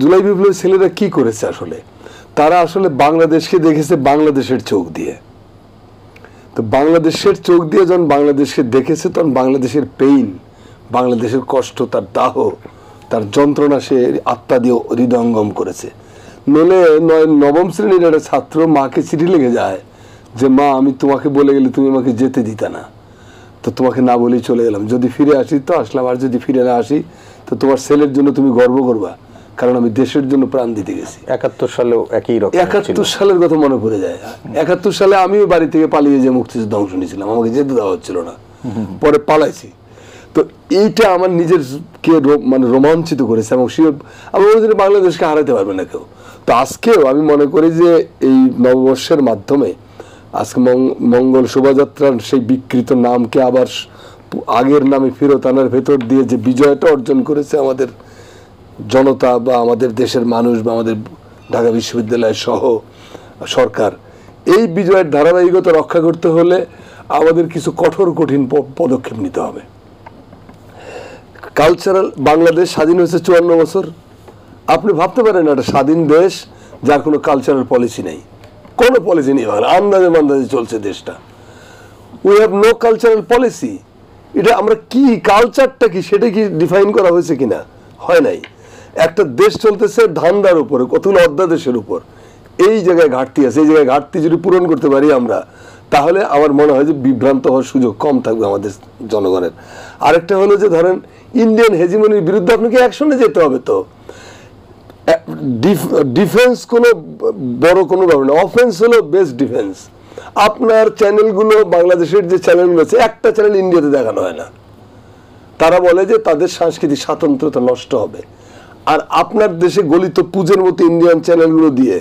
জুলাই বিপ্লবের ছেলেরা কি করেছে আসলে, তারা আসলে বাংলাদেশকে দেখেছে বাংলাদেশের চোখ দিয়ে। তো বাংলাদেশের চোখ দিয়ে যখন বাংলাদেশকে দেখেছে, তখন বাংলাদেশের পেইন, বাংলাদেশের কষ্ট, তার দাহ, তার যন্ত্রণা সে আত্মা দিয়ে হৃদয়ঙ্গম করেছে। নইলে নবম শ্রেণীর একটা ছাত্র মাকে চিঠি লিখে যায় যে মা, আমি তোমাকে বলে গেলে তুমি আমাকে যেতে দিতে না, তো তোমাকে না বলেই চলে গেলাম, যদি ফিরে আসি তো আসলাম, আর যদি ফিরে না আসি তো তোমার ছেলের জন্য তুমি গর্ব করবা, কারণ আমি দেশের জন্য প্রাণ দিতে গেছি। 71 সালেও একই রকম। 71 সালের কথা মনে পড়ে যায়। 71 সালে আমিও বাড়ি থেকে পালিয়ে যে মুক্তিযুদ্ধ অংশ নিয়েছিলাম, আমাকে যেতে দেওয়া হচ্ছিল না, পরে পালাইছি। তো এইটা আমার নিজের কে মানে রোমাঞ্চিত করেছে, এবং আমি বলছি বাংলাদেশকে হারাতে পারবে না কেউ। তো আজকেও আমি মনে করি যে এই নববর্ষের মাধ্যমে আজকে মঙ্গল শোভাযাত্রার সেই বিকৃত নামকে আবার আগের নামে ফেরত আনার ভেতর দিয়ে যে বিজয়টা অর্জন করেছে আমাদের জনতা বা আমাদের দেশের মানুষ বা আমাদের ঢাকা বিশ্ববিদ্যালয় সহ সরকার, এই বিজয়ের ধারাবাহিকতা রক্ষা করতে হলে আমাদের কিছু কঠিন পদক্ষেপ নিতে হবে। কালচারাল, বাংলাদেশ স্বাধীন হয়েছে 54 বছর। আপনি ভাবতে পারেন একটা স্বাধীন দেশ যার কোনো কালচারাল পলিসি নেই, কোনো পলিসি নেই, আন্দাজে মান্দাজে চলছে দেশটা। We have no cultural policy. এটা আমরা কি, কালচারটা কি, সেটা কি ডিফাইন করা হয়েছে কিনা? হয় নাই। একটা দেশ চলতেছে ধান্দার উপরে, কতগুলো অধ্যাদেশের উপর। এই জায়গায় ঘাটতি আছে, এই জায়গায় ঘাটতি যদি পূরণ করতে পারি আমরা, তাহলে আমার মনে হয় যে বিভ্রান্ত হওয়ার সুযোগ কম থাকবে আমাদের জনগণের। আরেকটা হলো যে ধরেন ইন্ডিয়ান হেজিমনির বিরুদ্ধে আপনাকে অ্যাকশনে যেতে হবে। তো ডিফেন্স কোনো বড় কোনো ব্যাপার না, অফেন্স হলো বেস্ট ডিফেন্স। আপনার চ্যানেলগুলো, বাংলাদেশের যে চ্যানেলগুলো আছে, একটা চ্যানেল ইন্ডিয়াতে দেখানো হয় না। তারা বলে যে তাদের সাংস্কৃতিক স্বাতন্ত্র্যতা নষ্ট হবে। আর আপনার দেশে গলিত পুজোর মতো ইন্ডিয়ান চ্যানেলগুলো দিয়ে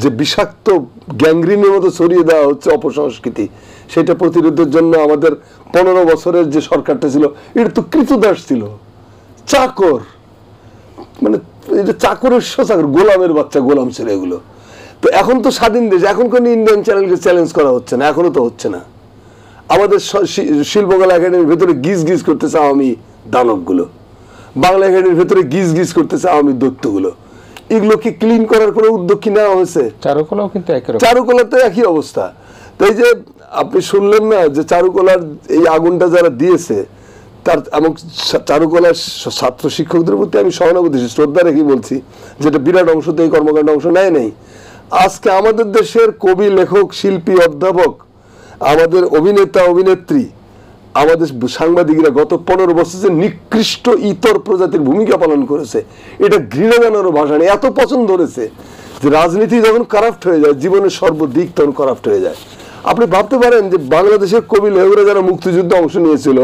যে বিষাক্ত গ্যাংগ্রিনের মতো ছড়িয়ে দেওয়া হচ্ছে অপসংস্কৃতি, সেটা প্রতিরোধের জন্য আমাদের 15 বছরের যে সরকারটা ছিল, এটা তো কৃতদাস ছিল, চাকর, মানে এটা চাকরের চাকর, গোলামের বাচ্চা, গোলাম ছিল এগুলো। তো এখন তো স্বাধীন দেশ, এখন কোনো ইন্ডিয়ান চ্যানেলকে চ্যালেঞ্জ করা হচ্ছে না, এখনো তো হচ্ছে না। আমাদের শিল্পকলা একাডেমির ভেতরে গিজ করতেছে আওয়ামী দানবগুলো, বাংলা একাডেমির ভেতরে গিজ করতেছে আওয়ামী দৈত্যগুলো। এগুলোকে ক্লিন করার কোনো উদ্যোগ কি নেওয়া হয়েছে? চারুকলাও কিন্তু একই রকম, চারুকলাতে একই অবস্থা। তো এই যে আপনি শুনলেন না যে চারুকলার এই আগুনটা যারা দিয়েছে, তার এবং চারুকলার ছাত্র শিক্ষকদের প্রতি আমি সহানুভূতি, শ্রদ্ধা রেখে বলছি, যেটা বিরাট অংশ তো এই কর্মকাণ্ডে অংশ নেয়। আজকে আমাদের দেশের কবি, লেখক, শিল্পী, অধ্যাপক, আমাদের অভিনেতা, অভিনেত্রী, আমাদের সাংবাদিকরা গত 15 বছর যে নিকৃষ্ট ইতর প্রজাতির ভূমিকা পালন করেছে, এটা ঘৃণা জানানোর ভাষা নেই। এত পছন্দ ধরেছে যে রাজনীতি যখন কারাপ্ট হয়ে যায়, জীবনের সর্বদিক তখন কারাপ্ট হয়ে যায়। আপনি ভাবতে পারেন যে বাংলাদেশের কবি লেখকরা যারা মুক্তিযুদ্ধে অংশ নিয়েছিল,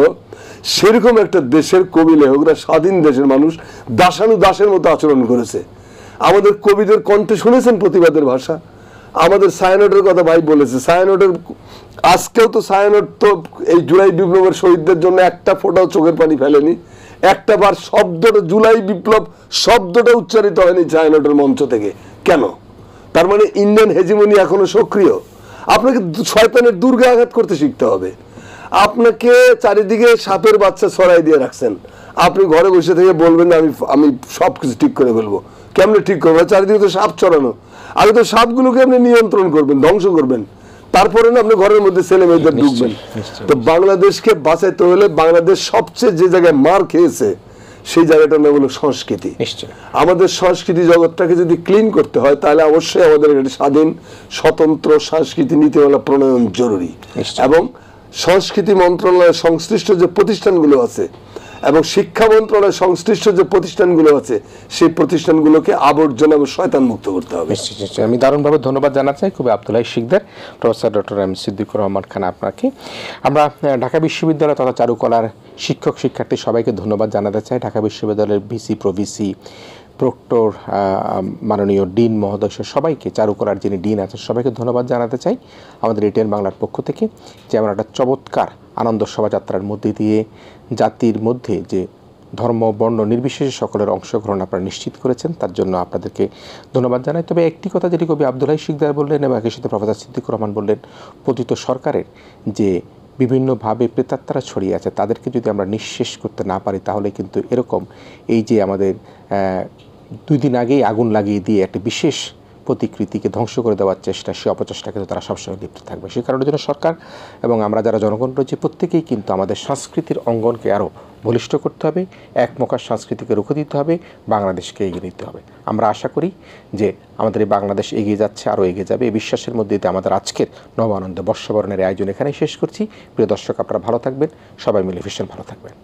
সেরকম একটা দেশের কবি লেখকরা, স্বাধীন দেশের মানুষ, দাসানু দাসের মতো আচরণ করেছে। আমাদের কবিদের কণ্ঠে শুনেছেন প্রতিবাদের ভাষা, আমাদের ছায়ানটের কথা ভাই বলেছে, ছায়ানটের আজকেও তো ছায়ানট তো এই জুলাই বিপ্লবের শহীদদের জন্য একটা ফোঁটাও চোখের পানি ফেলেনি, একটা বার শব্দটা জুলাই বিপ্লব শব্দটা উচ্চারিত হয়নি ছায়ানটের মঞ্চ থেকে। কেন? তার মানে ইন্ডিয়ান হেজিমনি এখনো সক্রিয়। আপনাকে শয়তানের দুর্গে আঘাত করতে শিখতে হবে। আপনাকে চারিদিকে সাপের বাচ্চা ছড়াই দিয়ে রাখছেন, আপনি ঘরে বসে থেকে বলবেন আমি সবকিছু ঠিক করে ফেলবো। কেমনে ঠিক করবো? চারিদিকে তো সাপ ছড়ানো, আগে তো সাপগুলোকে আপনি নিয়ন্ত্রণ করবেন, ধ্বংস করবেন, তারপরে না আপনি ঘরের মধ্যে ছেলে মেয়েদের ঢুকবেন। তো বাংলাদেশকে বাঁচাইতে হলে বাংলাদেশ সবচেয়ে যে জায়গায় মার খেয়েছে সেই জায়গাটার নাম হলো সংস্কৃতি। আমাদের সংস্কৃতি জগৎটাকে যদি ক্লিন করতে হয় তাহলে অবশ্যই আমাদের একটা স্বাধীন স্বতন্ত্র সংস্কৃতি নীতিমালা প্রণয়ন জরুরি। এবং সংস্কৃতি মন্ত্রণালয়ের সংশ্লিষ্ট যে প্রতিষ্ঠানগুলো আছে এবং শিক্ষা মন্ত্রণালয়ের সংশ্লিষ্ট যে প্রতিষ্ঠানগুলো আছে সেই প্রতিষ্ঠানগুলোকে আবর্জনা এবং শয়তান মুক্ত করতে হবে। আমি দারুণভাবে ধন্যবাদ জানাতে চাই কবি Abdul Hai Sikdar, professor doctor M Siddiqur Rahman Khan আপনাকে। আমরা ঢাকা বিশ্ববিদ্যালয় তথা চারুকলার শিক্ষক শিক্ষার্থী সবাইকে ধন্যবাদ জানাতে চাই। ঢাকা বিশ্ববিদ্যালয়ের ভিসি প্রভিসি প্রক্টর মাননীয় ডিন মহোদয় সবাইকে, চারুকলার যিনি ডিন আছেন সবাইকে ধন্যবাদ জানাতে চাই আমাদের এটিএন বাংলার পক্ষ থেকে, যে আমরা একটা চমৎকার আনন্দ শোভাযাত্রার মধ্যে দিয়ে জাতির মধ্যে যে ধর্ম বর্ণ নির্বিশেষে সকলের অংশগ্রহণ আপনারা নিশ্চিত করেছেন, তার জন্য আপনাদেরকে ধন্যবাদ জানাই। তবে একটি কথা যেটি কবি আব্দুল হাই শিকদার বললেন এবং একই সাথে প্রফেসর সিদ্দিকুর রহমান বললেন, পতিত সরকারের যে বিভিন্নভাবে প্রেতাত্মারা ছড়িয়ে আছে তাদেরকে যদি আমরা নিঃশেষ করতে না পারি তাহলে কিন্তু এরকম এই যে আমাদের 2 দিন আগেই আগুন লাগিয়ে দিয়ে একটা বিশেষ প্রতিকৃতিকে ধ্বংস করে দেওয়ার চেষ্টা, সে অপচেষ্টা কিন্তু তারা সবসময় লিপ্ত থাকবে। সেই কারণের জন্য সরকার এবং আমরা যারা জনগণ রয়েছে প্রত্যেকেই কিন্তু আমাদের সংস্কৃতির অঙ্গনকে আরও বলিষ্ঠ করতে হবে, এক মকার সংস্কৃতিকে রুখে দিতে হবে, বাংলাদেশকে এগিয়ে নিতে হবে। আমরা আশা করি যে আমাদের এই বাংলাদেশ এগিয়ে যাচ্ছে, আরও এগিয়ে যাবে। এই বিশ্বাসের মধ্যে দিয়ে আমাদের আজকের নব আনন্দে বর্ষবরণের আয়োজন এখানেই শেষ করছি। প্রিয় দর্শক, আপনারা ভালো থাকবেন, সবাই মিলে ভীষণ ভালো থাকবেন।